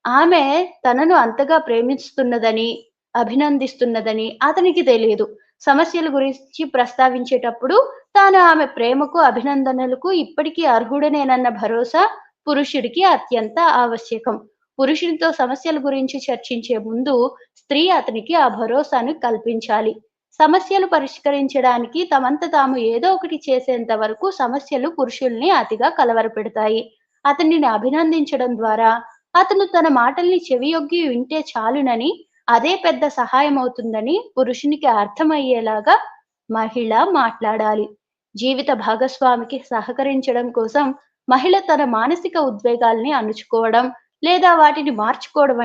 ఆమె తనను అంతగా ప్రేమిస్తున్నదని, అభినందిస్తున్నదని అతనికి తెలియదు. సమస్యల గురించి ప్రస్తావించేటప్పుడు తాను ఆమె ప్రేమకు, అభినందనలకు ఇప్పటికీ అర్హుడనేనన్న భరోసా పురుషుడికి అత్యంత ఆవశ్యకం. పురుషునితో సమస్యల గురించి చర్చించే ముందు స్త్రీ అతనికి ఆ భరోసాను కల్పించాలి. సమస్యలు పరిష్కరించడానికి తమంత తాము ఏదో ఒకటి చేసేంత వరకు సమస్యలు పురుషుల్ని అతిగా కలవరపెడతాయి. అతనిని అభినందించడం ద్వారా అతను తన మాటల్ని చెవియొగ్గి వింటే చాలునని, అదే పెద్ద సహాయమవుతుందని పురుషునికి అర్థమయ్యేలాగా మహిళ మాట్లాడాలి. జీవిత భాగస్వామికి సహకరించడం కోసం మహిళ తన మానసిక ఉద్వేగాల్ని అణుచుకోవడం లేదా వాటిని మార్చుకోవడం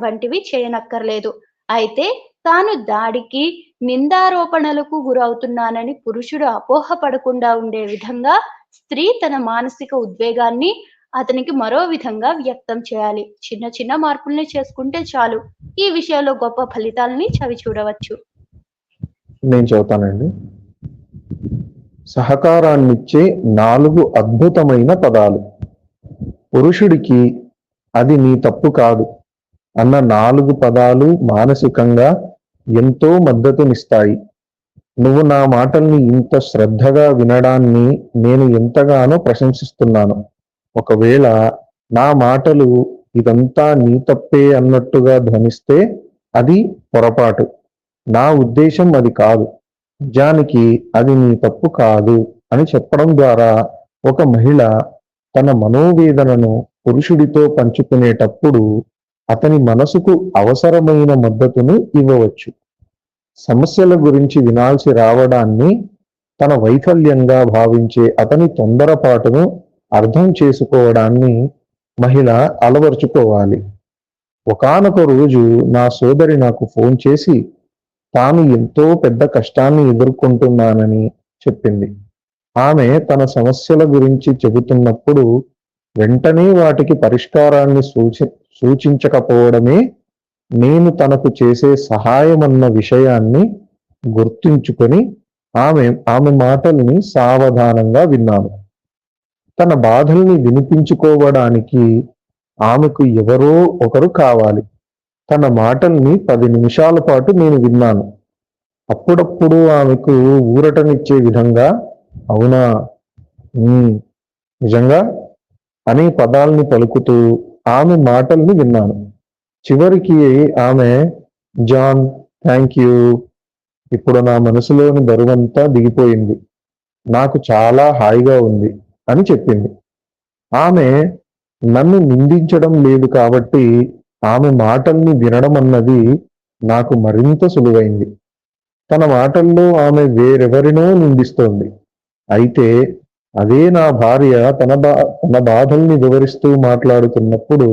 వంటివి చేయనక్కర్లేదు. అయితే తాను దాడికి, నిందారోపణలకు గురవుతున్నానని పురుషుడు అపోహపడకుండా ఉండే విధంగా స్త్రీ తన మానసిక ఉద్వేగాన్ని అతనికి మరో విధంగా వ్యక్తం చేయాలి. చిన్న చిన్న మార్పుల్ని చేసుకుంటే చాలు. ఈ విషయంలో గొప్ప ఫలితాలని చవిచూడవచ్చు. నేను చెబుతానండి. సహకారాన్నిచ్చే 4 అద్భుతమైన పదాలు. పురుషుడికి అది నీ తప్పు కాదు అన్న 4 పదాలు మానసికంగా ఎంతో మద్దతునిస్తాయి. నువ్వు నా మాటల్ని ఇంత శ్రద్ధగా వినడాన్ని నేను ఎంతగానో ప్రశంసిస్తున్నాను. ఒకవేళ నా మాటలు ఇదంతా నీ తప్పే అన్నట్టుగా ధ్వనిస్తే అది పొరపాటు. నా ఉద్దేశం అది కాదు. నిజానికి అది నీ తప్పు కాదు అని చెప్పడం ద్వారా ఒక మహిళ తన మనోవేదనను పురుషుడితో పంచుకునేటప్పుడు అతని మనసుకు అవసరమైన మద్దతును ఇవ్వవచ్చు. సమస్యల గురించి వినాల్సి రావడాన్ని తన వైఫల్యంగా భావించే అతని తొందరపాటును అర్థం చేసుకోవడాన్ని మహిళ అలవర్చుకోవాలి. ఒకానొక రోజు నా సోదరి నాకు ఫోన్ చేసి తాను ఎంతో పెద్ద కష్టాన్ని ఎదుర్కొంటున్నానని చెప్పింది. ఆమె తన సమస్యల గురించి చెబుతున్నప్పుడు వెంటనే వాటికి పరిష్కారాన్ని సూచించకపోవడమే నేను తనకు చేసే సహాయమన్న విషయాన్ని గుర్తుంచుకొని ఆమె మాటల్ని సావధానంగా విన్నాను. తన బాధల్ని వినిపించుకోవడానికి ఆమెకు ఎవరో ఒకరు కావాలి. తన మాటల్ని 10 నిమిషాల పాటు నేను విన్నాను. అప్పుడప్పుడు ఆమెకు ఊరటనిచ్చే విధంగా అవునా, నిజంగా అనే పదాల్ని పలుకుతూ ఆమె మాటల్ని విన్నాను. చివరికి ఆమె జాన్, థ్యాంక్ యూ, ఇప్పుడు నా మనసులోని బరువంతా దిగిపోయింది, నాకు చాలా హాయిగా ఉంది అని చెప్పింది. ఆమె నన్ను నిందించడం లేదు కాబట్టి ఆమె మాటల్ని వినడం అన్నది నాకు మరింత సులువైంది. తన మాటల్లో ఆమె వేరెవరినో నిందిస్తోంది. అయితే అదే నా భార్య తన బాధల్ని వివరిస్తూ మాట్లాడుతున్నప్పుడు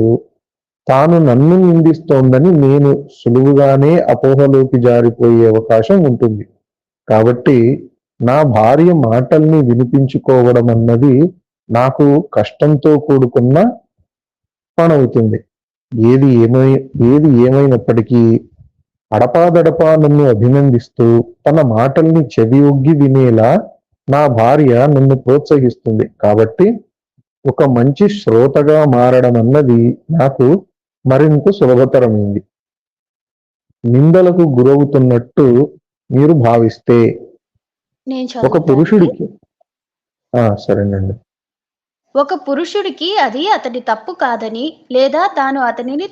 తాను నన్ను నిందిస్తోందని నేను సులువుగానే అపోహలోకి జారిపోయే అవకాశం ఉంటుంది. కాబట్టి నా భార్య మాటల్ని వినిపించుకోవడం అన్నది నాకు కష్టంతో కూడుకున్న పనవుతుంది. ఏది ఏమైనప్పటికీ అడపాదడపా నన్ను అభినందిస్తూ తన మాటల్ని చెవి ఒగ్గి వినేలా నా భార్య నన్ను ప్రోత్సహిస్తుంది. కాబట్టి ఒక మంచి శ్రోతగా మారడం అన్నది నాకు మరింత సులభతరమైంది. నిందలకు గురవుతున్నట్టు మీరు భావిస్తే నేను ఒక చదువుతానండి. పురుషుడికి సరేనండి. ఒక పురుషుడికి అది అతడి తప్పు కాదని, లేదా తాను అతనిని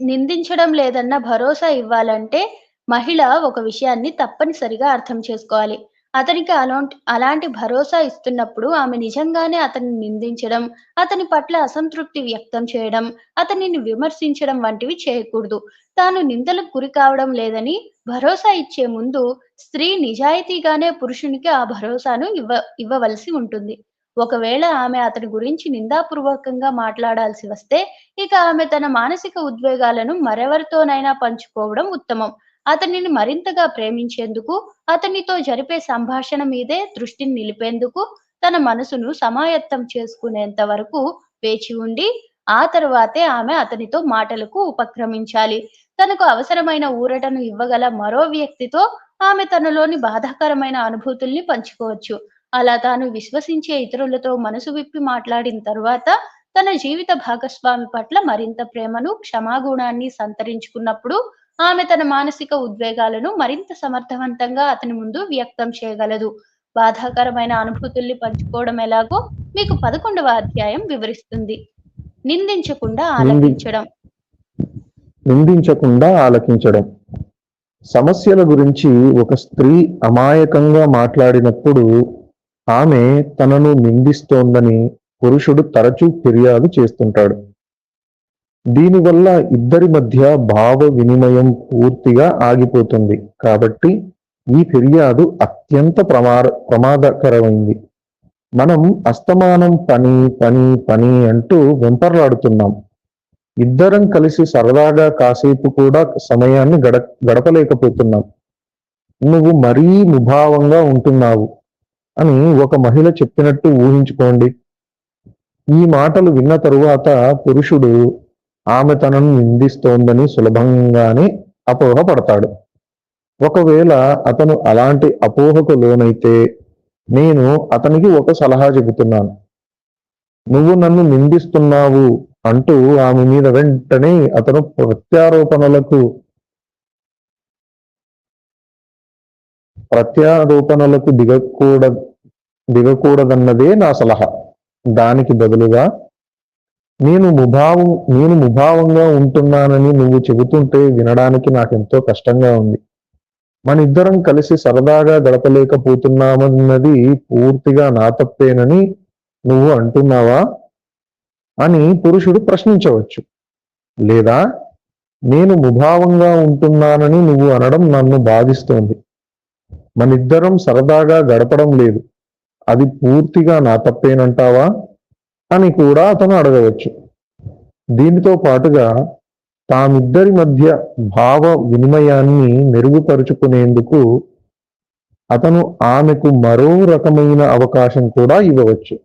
నిందించడం లేదన్న భరోసా ఇవ్వాలంటే, మహిళ ఒక విషయాన్ని తప్పనిసరిగా అర్థం చేసుకోవాలి. అతనికి అలాంటి భరోసా ఇస్తున్నప్పుడు ఆమె నిజంగానే అతన్ని నిందించడం, అతని పట్ల అసంతృప్తి వ్యక్తం చేయడం, అతనిని విమర్శించడం వంటివి చేయకూడదు. తాను నిందలకు గురి కావడం లేదని భరోసా ఇచ్చే ముందు, స్త్రీ నిజాయితీగానే పురుషునికి ఆ భరోసాను ఇవ్వవలసి ఉంటుంది. ఒకవేళ ఆమె అతని గురించి నిందాపూర్వకంగా మాట్లాడాల్సి వస్తే, ఇక ఆమె తన మానసిక ఉద్వేగాలను మరెవరితోనైనా పంచుకోవడం ఉత్తమం. అతనిని మరింతగా ప్రేమించేందుకు, అతనితో జరిపే సంభాషణ మీదే దృష్టిని నిలిపేందుకు, తన మనసును సమాయత్తం చేసుకునేంత వరకు వేచి ఉండి, ఆ తరువాతే ఆమె అతనితో మాటలకు ఉపక్రమించాలి. తనకు అవసరమైన ఊరటను ఇవ్వగల మరో వ్యక్తితో ఆమె తనలోని బాధాకరమైన అనుభూతుల్ని పంచుకోవచ్చు. అలా తాను విశ్వసించే ఇతరులతో మనసు విప్పి మాట్లాడిన తరువాత, తన జీవిత భాగస్వామి పట్ల మరింత ప్రేమను, క్షమాగుణాన్ని సంతరించుకున్నప్పుడు, ఆమె తన మానసిక ఉద్వేగాలను మరింత సమర్థవంతంగా అతని ముందు వ్యక్తం చేయగలదు. బాధాకరమైన అనుభూతుల్ని పంచుకోవడం ఎలాగో మీకు 11వ అధ్యాయం వివరిస్తుంది. నిందించకుండా ఆలకించడం. సమస్యల గురించి ఒక స్త్రీ అమాయకంగా మాట్లాడినప్పుడు ఆమె తనను నిందిస్తోందని పురుషుడు తరచూ ఫిర్యాదు చేస్తుంటాడు. దీనివల్ల ఇద్దరి మధ్య భావ వినిమయం పూర్తిగా ఆగిపోతుంది. కాబట్టి ఈ ఫిర్యాదు అత్యంత ప్రమాదకరమైంది. మనం అస్తమానం పని పని పని అంటూ వెంపర్లాడుతున్నాం. ఇద్దరం కలిసి సరదాగా కాసేపు కూడా సమయాన్ని గడపలేకపోతున్నాం. నువ్వు మరీ ముభావంగా ఉంటున్నావు అని ఒక మహిళ చెప్పినట్టు ఊహించుకోండి. ఈ మాటలు విన్న తరువాత పురుషుడు ఆమె తనను నిందిస్తోందని సులభంగానే అపోహపడతాడు. ఒకవేళ అతను అలాంటి అపోహకు లోనైతే నేను అతనికి ఒక సలహా చెబుతున్నాను. నువ్వు నన్ను నిందిస్తున్నావు అంటూ ఆమె మీద వెంటనే అతను ప్రత్యారోపణలకు దిగకూడదన్నదే నా సలహా. దానికి బదులుగా నేను ముభావంగా ఉంటున్నానని నువ్వు చెబుతుంటే వినడానికి నాకెంతో కష్టంగా ఉంది. మనిద్దరం కలిసి సరదాగా గడపలేకపోతున్నామన్నది పూర్తిగా నా తప్పేనని నువ్వు అంటున్నావా అని పురుషుడు ప్రశ్నించవచ్చు. లేదా నేను ముభావంగా ఉంటున్నానని నువ్వు అనడం నన్ను బాధిస్తోంది. మనిద్దరం సరదాగా గడపడం లేదు, అది పూర్తిగా నా తప్పేనంటావా అని కూడా అతను అడగవచ్చు. దీనితో పాటుగా తామిద్దరి మధ్య భావ వినిమయాన్ని మెరుగుపరుచుకునేందుకు అతను ఆమెకు మరో రకమైన అవకాశం కూడా ఇవ్వవచ్చు.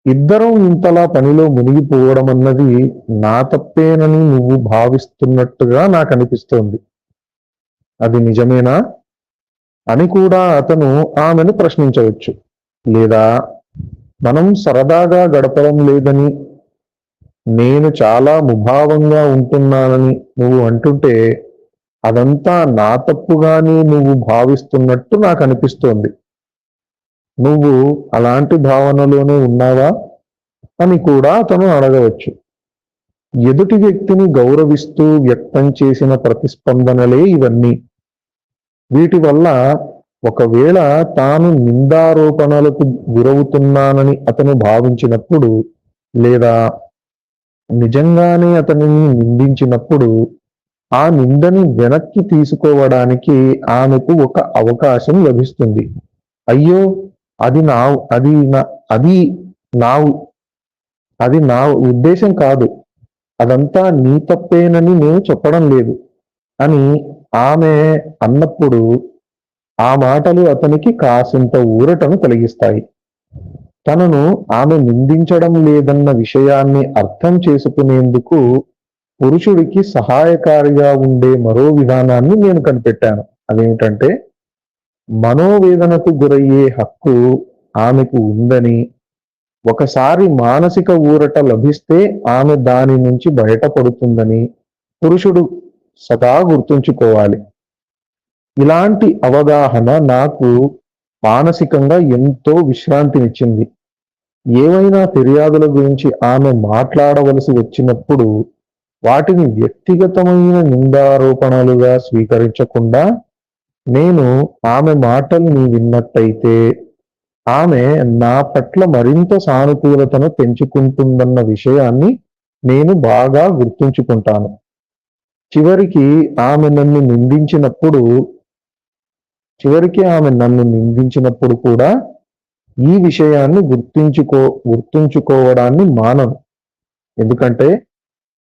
ఇద్దరం ఇంతలా పనిలో మునిగిపోవడం అన్నది నా తప్పేనని నువ్వు భావిస్తున్నట్టుగా నాకు అనిపిస్తోంది, అది నిజమేనా అని కూడా అతను ఆమెను ప్రశ్నించవచ్చు. లేదా మనం సరదాగా గడపడం లేదని నేను చాలా ముభావంగా ఉంటున్నానని నువ్వు అంటుంటే అదంతా నా తప్పుగాని నువ్వు భావిస్తున్నట్టు నాకు అనిపిస్తోంది. నువ్వు అలాంటి భావనలోనే ఉన్నావా అని కూడా అతను అడగవచ్చు. ఎదుటి వ్యక్తిని గౌరవిస్తూ వ్యక్తం చేసిన ప్రతిస్పందనలే ఇవన్నీ. వీటి వల్ల ఒకవేళ తాను నిందారోపణలకు గురవుతున్నానని అతను భావించినప్పుడు, లేదా నిజంగానే అతనిని నిందించినప్పుడు, ఆ నిందని వెనక్కి తీసుకోవడానికి ఆమెకు ఒక అవకాశం లభిస్తుంది. అయ్యో, అది నా అది నా అది నా అది నా ఉద్దేశం కాదు. అదంతా నీ తప్పేనని నేను చెప్పడం లేదు అని ఆమె అన్నప్పుడు ఆ మాటలు అతనికి కాసింత ఊరటను కలిగిస్తాయి. తనను ఆమె నిందించడం లేదన్న విషయాన్ని అర్థం చేసుకునేందుకు పురుషుడికి సహాయకారిగా ఉండే మరో విధానాన్ని నేను కనిపెట్టాను. అదేమిటంటే, మనోవేదనకు గురయ్యే హక్కు ఆమెకు ఉందని, ఒకసారి మానసిక ఊరట లభిస్తే ఆమె దాని నుంచి బయటపడుతుందని పురుషుడు సదా గుర్తుంచుకోవాలి. ఇలాంటి అవగాహన నాకు మానసికంగా ఎంతో విశ్రాంతినిచ్చింది. ఏవైనా ఫిర్యాదుల గురించి ఆమె మాట్లాడవలసి వచ్చినప్పుడు వాటిని వ్యక్తిగతమైన నిందారోపణలుగా స్వీకరించకుండా, నేను ఆమె మాటల్ని విన్నట్టయితే ఆమె నా పట్ల మరింత సానుకూలతను పెంచుకుంటుందన్న విషయాన్ని నేను బాగా గుర్తుంచుకుంటాను. చివరికి ఆమె నన్ను నిందించినప్పుడు కూడా ఈ విషయాన్ని గుర్తుంచుకోవడాన్ని మానను. ఎందుకంటే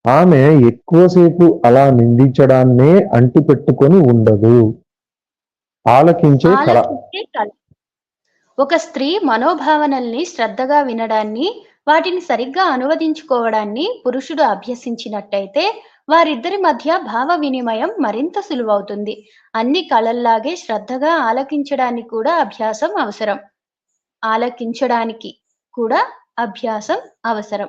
ఆమె ఎక్కువసేపు అలా నిందించడాన్నే అంటిపెట్టుకొని ఉండదు. ఆలకించే కళ. ఆలకించే కళ. ఒక స్త్రీ మనోభావనల్ని శ్రద్ధగా వినడాన్ని, వాటిని సరిగ్గా అనువదించుకోవడాన్ని పురుషుడు అభ్యసించినట్టయితే వారిద్దరి మధ్య భావ వినిమయం మరింత సులువవుతుంది. అన్ని కళల్లాగే శ్రద్ధగా ఆలకించడానికి కూడా అభ్యాసం అవసరం.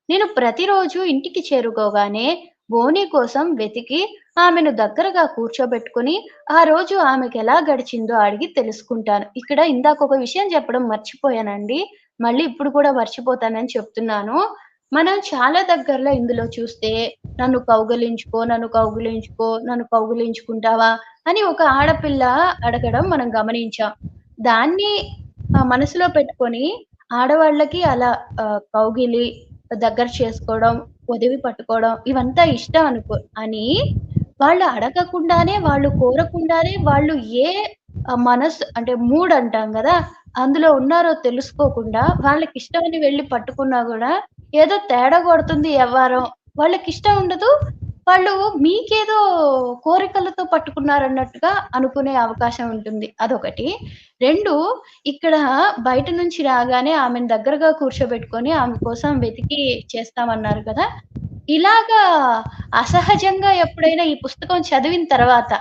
నేను ప్రతిరోజు ఇంటికి చేరుకోగానే బోని కోసం వెతికి ఆమెను దగ్గరగా కూర్చోబెట్టుకొని ఆ రోజు ఆమెకెలా గడిచిందో అడిగి తెలుసుకుంటాను. ఇక్కడ ఇందాకొక విషయం చెప్పడం మర్చిపోయానండి. మళ్ళీ ఇప్పుడు కూడా మర్చిపోతానని చెప్తున్నాను. మనం చాలా దగ్గరలో ఇందులో చూస్తే నన్ను కౌగిలించుకో, నన్ను కౌగిలించుకో, నన్ను కౌగిలించుకుంటావా అని ఒక ఆడపిల్ల అడగడం మనం గమనించాం. దాన్ని మనసులో పెట్టుకొని ఆడవాళ్ళకి అలా కౌగిలి, దగ్గర చేసుకోవడం, పొదివి పట్టుకోవడం ఇవంతా ఇష్టం అని వాళ్ళు అడగకుండానే, వాళ్ళు కోరకుండానే వాళ్ళు ఏ మనసు అంటే మూడ్ అంటాం గదా! అందులో ఉన్నారో తెలుసుకోకుండా వాళ్ళకిష్టమని వెళ్లి పట్టుకున్నా గూడా ఏదో తేడా కొడుతుంది యవ్వారం. వాళ్ళకిష్టం ఉండదు. వాళ్ళు మీకేదో కోరికలతో పట్టుకున్నారన్నట్టుగా అనుకునే అవకాశం ఉంటుంది. అదొకటి. 2 ఇక్కడ బయట నుంచి రాగానే ఆమెను దగ్గరగా కూర్చోబెట్టుకొని ఆమె కోసం వెతికి చేస్తామన్నారు కదా! ఇలాగా అసహజంగా ఎప్పుడైనా ఈ పుస్తకం చదివిన తర్వాత,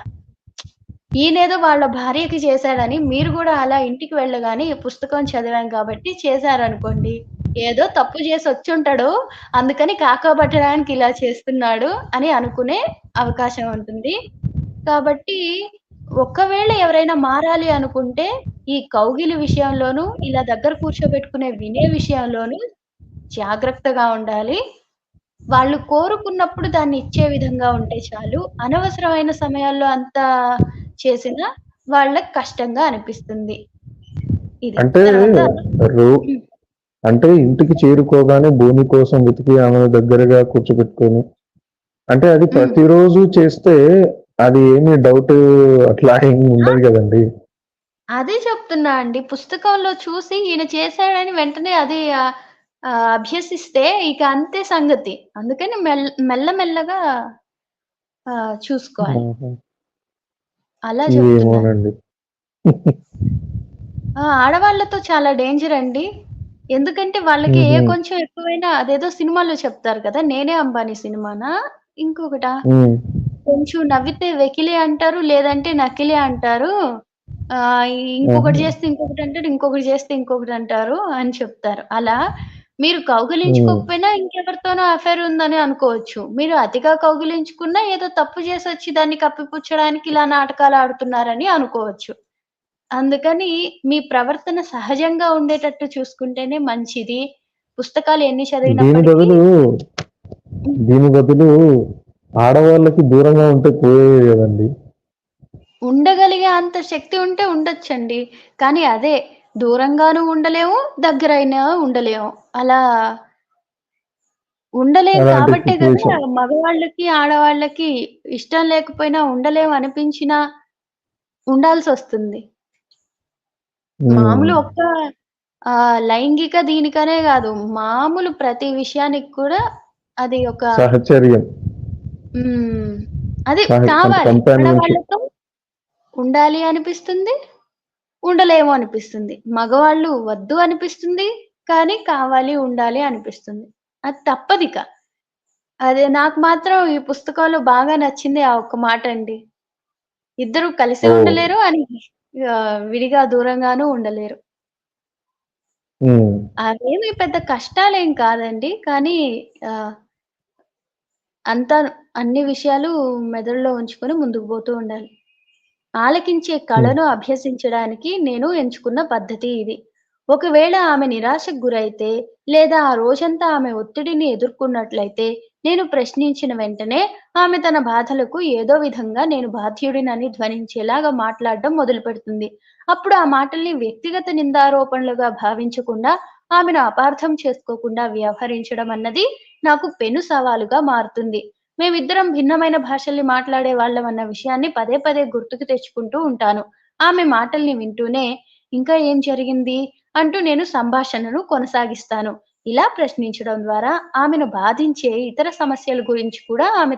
ఈయనేదో వాళ్ళ భార్యకి చేశాడని మీరు గూడా అలా ఇంటికి వెళ్ళగానే ఈ పుస్తకం చదివాం కాబట్టి చేశారనుకోండి. ఏదో తప్పు చేసొచ్చుంటాడు. అందుకని కాకపట్టడానికి ఇలా చేస్తున్నాడు అని అనుకునే అవకాశం ఉంటుంది. కాబట్టి ఒకవేళ ఎవరైనా మారాలి అనుకుంటే ఈ కౌగిలి విషయంలోనూ, ఇలా దగ్గర కూర్చోబెట్టుకునే వినే విషయంలోనూ జాగ్రత్తగా ఉండాలి. వాళ్ళు కోరుకున్నప్పుడు దాన్ని ఇచ్చే విధంగా ఉంటే చాలు. అనవసరమైన సమయాల్లో అంతా చేసినా వాళ్ళకి కష్టంగా అనిపిస్తుంది. ఇది. అంటే తర్వాత రో హ్మ్. అంటే ఇంటికి చేరుకోగానే భూమి కోసం వెతికి ఆమెను దగ్గరగా కూర్చోబెట్టుకొని, అంటే అది హ్మ్. ప్రతిరోజు చేస్తే అది ఏమి డౌట్ అట్లా ఏమి ఆ! ఉండదు గదండీ! అదే చెప్తున్నా అండి. పుస్తకంలో చూసి ఈయన చేశాడని వెంటనే అది అభ్యసిస్తే ఇక అంతే సంగతి. అందుకని మెల్లమెల్లగా చూసుకోవాలి. హుహు. అలా చెప్తున్నాను. ఏమోనండి. ఆడవాళ్ళతో చాలా డేంజర్ అండి. ఎందుకంటే వాళ్ళకి ఏ హుహు. కొంచెం ఎక్కువైనా అదేదో సినిమాలో చెప్తారు కదా! 'నేనే అంబానీ' సినిమానా? ఇంకొకటా? హ్మ్. కొంచెం నవ్వితే వెకిలి అంటారు. లేదంటే నకిలీ అంటారు. ఇంకొకటి ఆహా! చేస్తే ఇంకొకటంటారు. ఇంకొకటి చేస్తే ఇంకొకటంటారు అని చెప్తారు. అలా మీరు కౌగిలించుకోకపోయినా ఇంకెవరితోనో అఫైర్ ఉందని అనుకోవచ్చు. మీరు అతిగా కౌగిలించుకున్నా ఏదో తప్పు చేసొచ్చి దాన్ని కప్పిపుచ్చడానికి ఇలా నాటకాలు ఆడుతున్నారని అనుకోవచ్చు. అందుకని మీ ప్రవర్తన సహజంగా ఉండేటట్టు చూసుకుంటేనే మంచిది. పుస్తకాలు ఎన్ని దీని చదివినప్పటికీ బదులు హ్మ్. దీని బదులు ఆడవాళ్ళకి దూరంగా ఉంటే పోయేది కదండి. ఉండగలిగే అంత శక్తి ఉంటే ఉండొచ్చండి. కానీ అదే దూరంగాను ఉండలేము, దగ్గరైనా ఉండలేము. అలా ఉండలేం అలాంటి కాబట్టే గదా! సిట్యుయేషన్. మగవాళ్ళకి, ఆడవాళ్ళకి ఇష్టం లేకపోయినా ఉండలేం అనిపించినా ఉండాల్సొస్తుంది. హ్మ్. మామూలు ఒక్క లైంగిక దీనికనే గాదు. మామూలు ప్రతి విషయానికి కూడా అది ఒక సహచర్యం. హ్మ్. అది అంటే కావాలి. కంపానియన్‌షిప్. ఆడవాళ్ళతో ఉండాలి అనిపిస్తుంది. ఉండలేము అనిపిస్తుంది. మగవాళ్ళు వద్దు అనిపిస్తుంది. కానీ కావాలి, ఉండాలి అనిపిస్తుంది. అది తప్పదిక. అదే నాకు మాత్రం ఈ పుస్తకంలో బాగా నచ్చింది ఆ ఒక్క మాటండి. ఇద్దరు కలిసి ఓహ్! ఉండలేరు అని విడిగా దూరంగాను ఉండలేరు. హ్మ్. అవేమి పెద్ద కష్టాలేం కాదండి. కానీ ఆహ్, అంతా అన్ని విషయాలు మెదడులో ఉంచుకొని ముందుకు పోతూ ఉండాలి. ఆలకించే హ్మ్. కళను అభ్యసించడానికి నేను ఎంచుకున్న పద్ధతి ఇది. ఒకవేళ ఆమె నిరాశకు గురైతే, లేదా ఆ రోజంతా ఆమె ఒత్తిడిని ఎదుర్కొన్నట్లయితే, నేను ప్రశ్నించిన వెంటనే ఆమె తన బాధలకు ఏదో విధంగా నేను బాధ్యుడినని ధ్వనించేలాగా మాట్లాడడం మొదలుపెడుతుంది. అప్పుడు ఆ మాటల్ని వ్యక్తిగత నిందారోపణలుగా భావించకుండా, ఆమెను అపార్థం చేసుకోకుండా వ్యవహరించడం అన్నది నాకు పెను సవాలుగా మారుతుంది. మేమిద్దరం భిన్నమైన భాషల్ని మాట్లాడే వాళ్ళమన్న విషయాన్ని పదే పదే గుర్తుకు తెచ్చుకుంటూ ఉంటాను. ఆమె మాటల్ని వింటూనే ఇంకా ఏం జరిగింది? అంటూ నేను సంభాషణను కొనసాగిస్తాను. ఇలా ప్రశ్నించడం ద్వారా ఆమెను బాధించే ఇతర సమస్యల గురించి కూడా ఆమె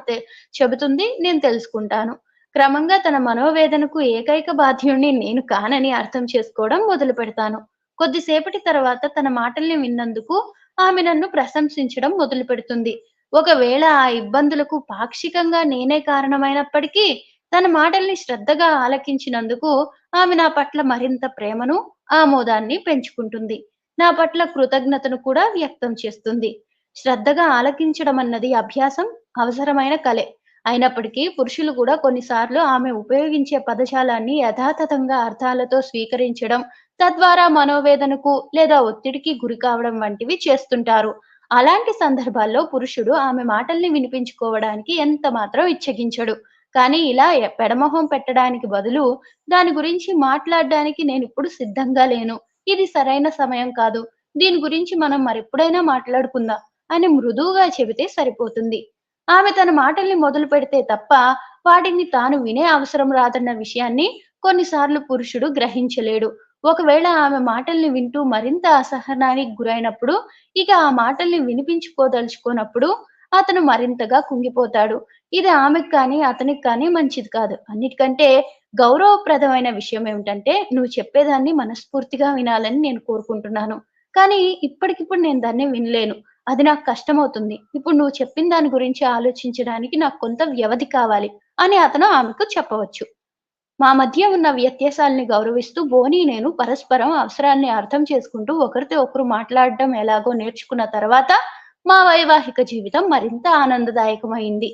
చెబుతుంది. నేను తెలుసుకుంటాను. క్రమంగా తన మనోవేదనకు ఏకైక బాధ్యుడిని నేను కానని అర్థం చేసుకోవడం మొదలుపెడతాను. కొద్దిసేపటి తర్వాత తన మాటల్ని విన్నందుకు ఆమె నన్ను ప్రశంసించడం మొదలుపెడుతుంది. ఒకవేళ ఆ ఇబ్బందులకు పాక్షికంగా నేనే కారణమైనప్పటికీ, తన మాటల్ని శ్రద్ధగా ఆలకించినందుకు ఆమె నా పట్ల మరింత ప్రేమను, ఆమోదాన్ని పెంచుకుంటుంది. నా పట్ల కృతజ్ఞతను కూడా వ్యక్తం చేస్తుంది. శ్రద్ధగా ఆలకించడం అన్నది అభ్యాసం, అవసరమైన కలే. అయినప్పటికీ పురుషులు కూడా కొన్నిసార్లు ఆమె ఉపయోగించే పదజాలాన్ని యథాతథంగా అర్థాలతో స్వీకరించడం, తద్వారా మనోవేదనకు లేదా ఒత్తిడికి గురి కావడం వంటివి చేస్తుంటారు. అలాంటి సందర్భాల్లో పురుషుడు ఆమె మాటల్ని వినిపించుకోవడానికి ఎంత మాత్రం ఇచ్చగించడు. కానీ ఇలా పెడమొహం పెట్టడానికి బదులు దాని గురించి మాట్లాడడానికి నేనిప్పుడు సిద్ధంగా లేను. ఇది సరైన సమయం కాదు. దీని గురించి మనం మరెప్పుడైనా మాట్లాడుకుందాం అని మృదువుగా చెబితే సరిపోతుంది. ఆమె తన మాటల్ని మొదలుపెడితే తప్ప వాటిని తాను వినే అవసరం రాదన్న విషయాన్ని కొన్నిసార్లు పురుషుడు గ్రహించలేడు. ఒకవేళ ఆమె మాటల్ని వింటూ మరింత అసహనానికి గురైనప్పుడు ఇక ఆ మాటల్ని వినిపించుకోదలుచుకోనప్పుడు అతను మరింతగా కుంగిపోతాడు. ఇది ఆమెకు కానీ, అతనికి కానీ మంచిది కాదు. అన్నిటికంటే గౌరవప్రదమైన విషయం ఏమిటంటే, నువ్వు చెప్పేదాన్ని మనస్ఫూర్తిగా వినాలని నేను కోరుకుంటున్నాను. కానీ ఇప్పటికిప్పుడు నేను దాన్ని వినలేను. అది నాకు కష్టమవుతుంది. ఇప్పుడు నువ్వు చెప్పిన దాని గురించి ఆలోచించడానికి నాకు కొంత వ్యవధి కావాలి అని అతను ఆమెకు చెప్పవచ్చు. మా మధ్య ఉన్న వ్యత్యాసాల్ని గౌరవిస్తూ బోని నేను పరస్పరం అవసరాల్ని అర్థం చేసుకుంటూ ఒకరితో ఒకరు మాట్లాడడం ఎలాగో నేర్చుకున్న తర్వాత మా వైవాహిక జీవితం మరింత ఆనందదాయకమైంది.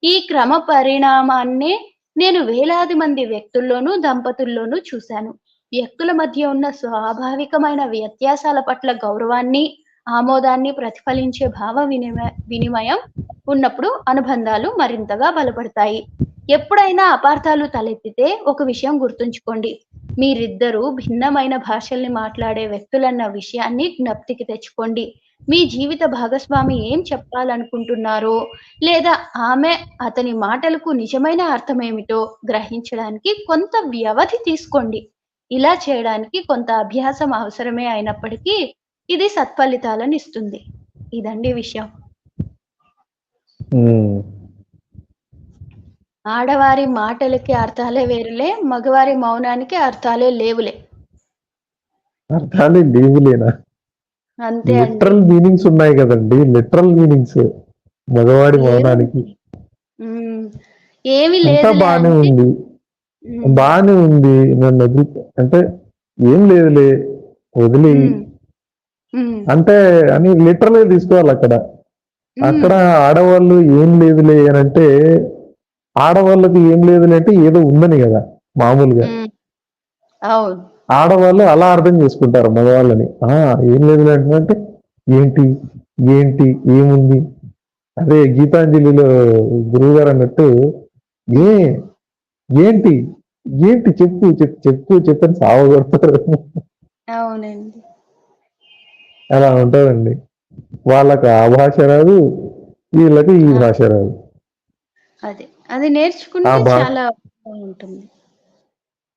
ఈ క్రమ పరిణామాన్నే నేను వేలాది మంది వ్యక్తుల్లోనూ, దంపతుల్లోనూ చూశాను. వ్యక్తుల మధ్య ఉన్న స్వాభావికమైన వ్యత్యాసాల పట్ల గౌరవాన్ని, ఆమోదాన్ని ప్రతిఫలించే వినిమయం ఉన్నప్పుడు అనుబంధాలు మరింతగా బలపడతాయి. ఎప్పుడైనా అపార్థాలు తలెత్తితే ఒక విషయం గుర్తుంచుకోండి. మీరిద్దరూ భిన్నమైన భాషల్ని మాట్లాడే వ్యక్తులన్న విషయాన్ని జ్ఞప్తికి తెచ్చుకోండి. మీ జీవిత భాగస్వామి ఏం చెప్పాలనుకుంటున్నారో లేదా ఆమె, అతని మాటలకు నిజమైన అర్థమేమిటో గ్రహించడానికి కొంత వ్యవధి తీసుకోండి. ఇలా చేయడానికి కొంత అభ్యాసం అవసరమే అయినప్పటికీ, ఇది సత్ఫలితాలనిస్తుంది. ఇదండి విషయం. హ్మ్. ఆడవారి మాటలకి అర్థాలే వేరులే, మగవారి మౌనానికి అర్థాలే లేవులే. అర్థాలే లేవులేనా? అంతే అండి. లిటరల్ మీనింగ్స్ ఉన్నాయి గదండీ! లిటరల్ మీనింగ్స్ మగవాడి మౌనానికి. ఏముంది? హ్మ్. ఏమి అంతా లేదులే బానే అంటే ఉంది. హ్మ్. బానే ఉంది. అంటే ఏం లేదులే వదిలేయి. హ్మ్. హ్మ్. అంటే అని లిటరల్ తీసుకోవాలి అక్కడ. హ్మ్. అక్కడ ఆడవాళ్ళు ఏం లేదులే అని అంటే, ఆడవాళ్ళకి ఏం లేదులే అంటే ఏదో ఉందని కదా మామూలుగా. హ్మ్. అవును. ఆడవాళ్ళు అలా అర్థం చేసుకుంటారు మగవాళ్ళని. ఏం లేదులే అంటే ఏంటి ఏంటి ఏముంది, అదే గీతాంజలిలో గురువు గారు అన్నట్టు ఏ ఏంటి ఏంటి చెప్పు చెప్పు చెప్పు చెప్పని సావగొడతారు. అవునండి. అలా ఉంటుందండి. వాళ్ళకి ఆ భాష రాదు, వీళ్ళకి ఈ ఆ! భాష రాదు. అదే. అది ఆ నేర్చుకుంటే భాష చాలా బావుంటుంది.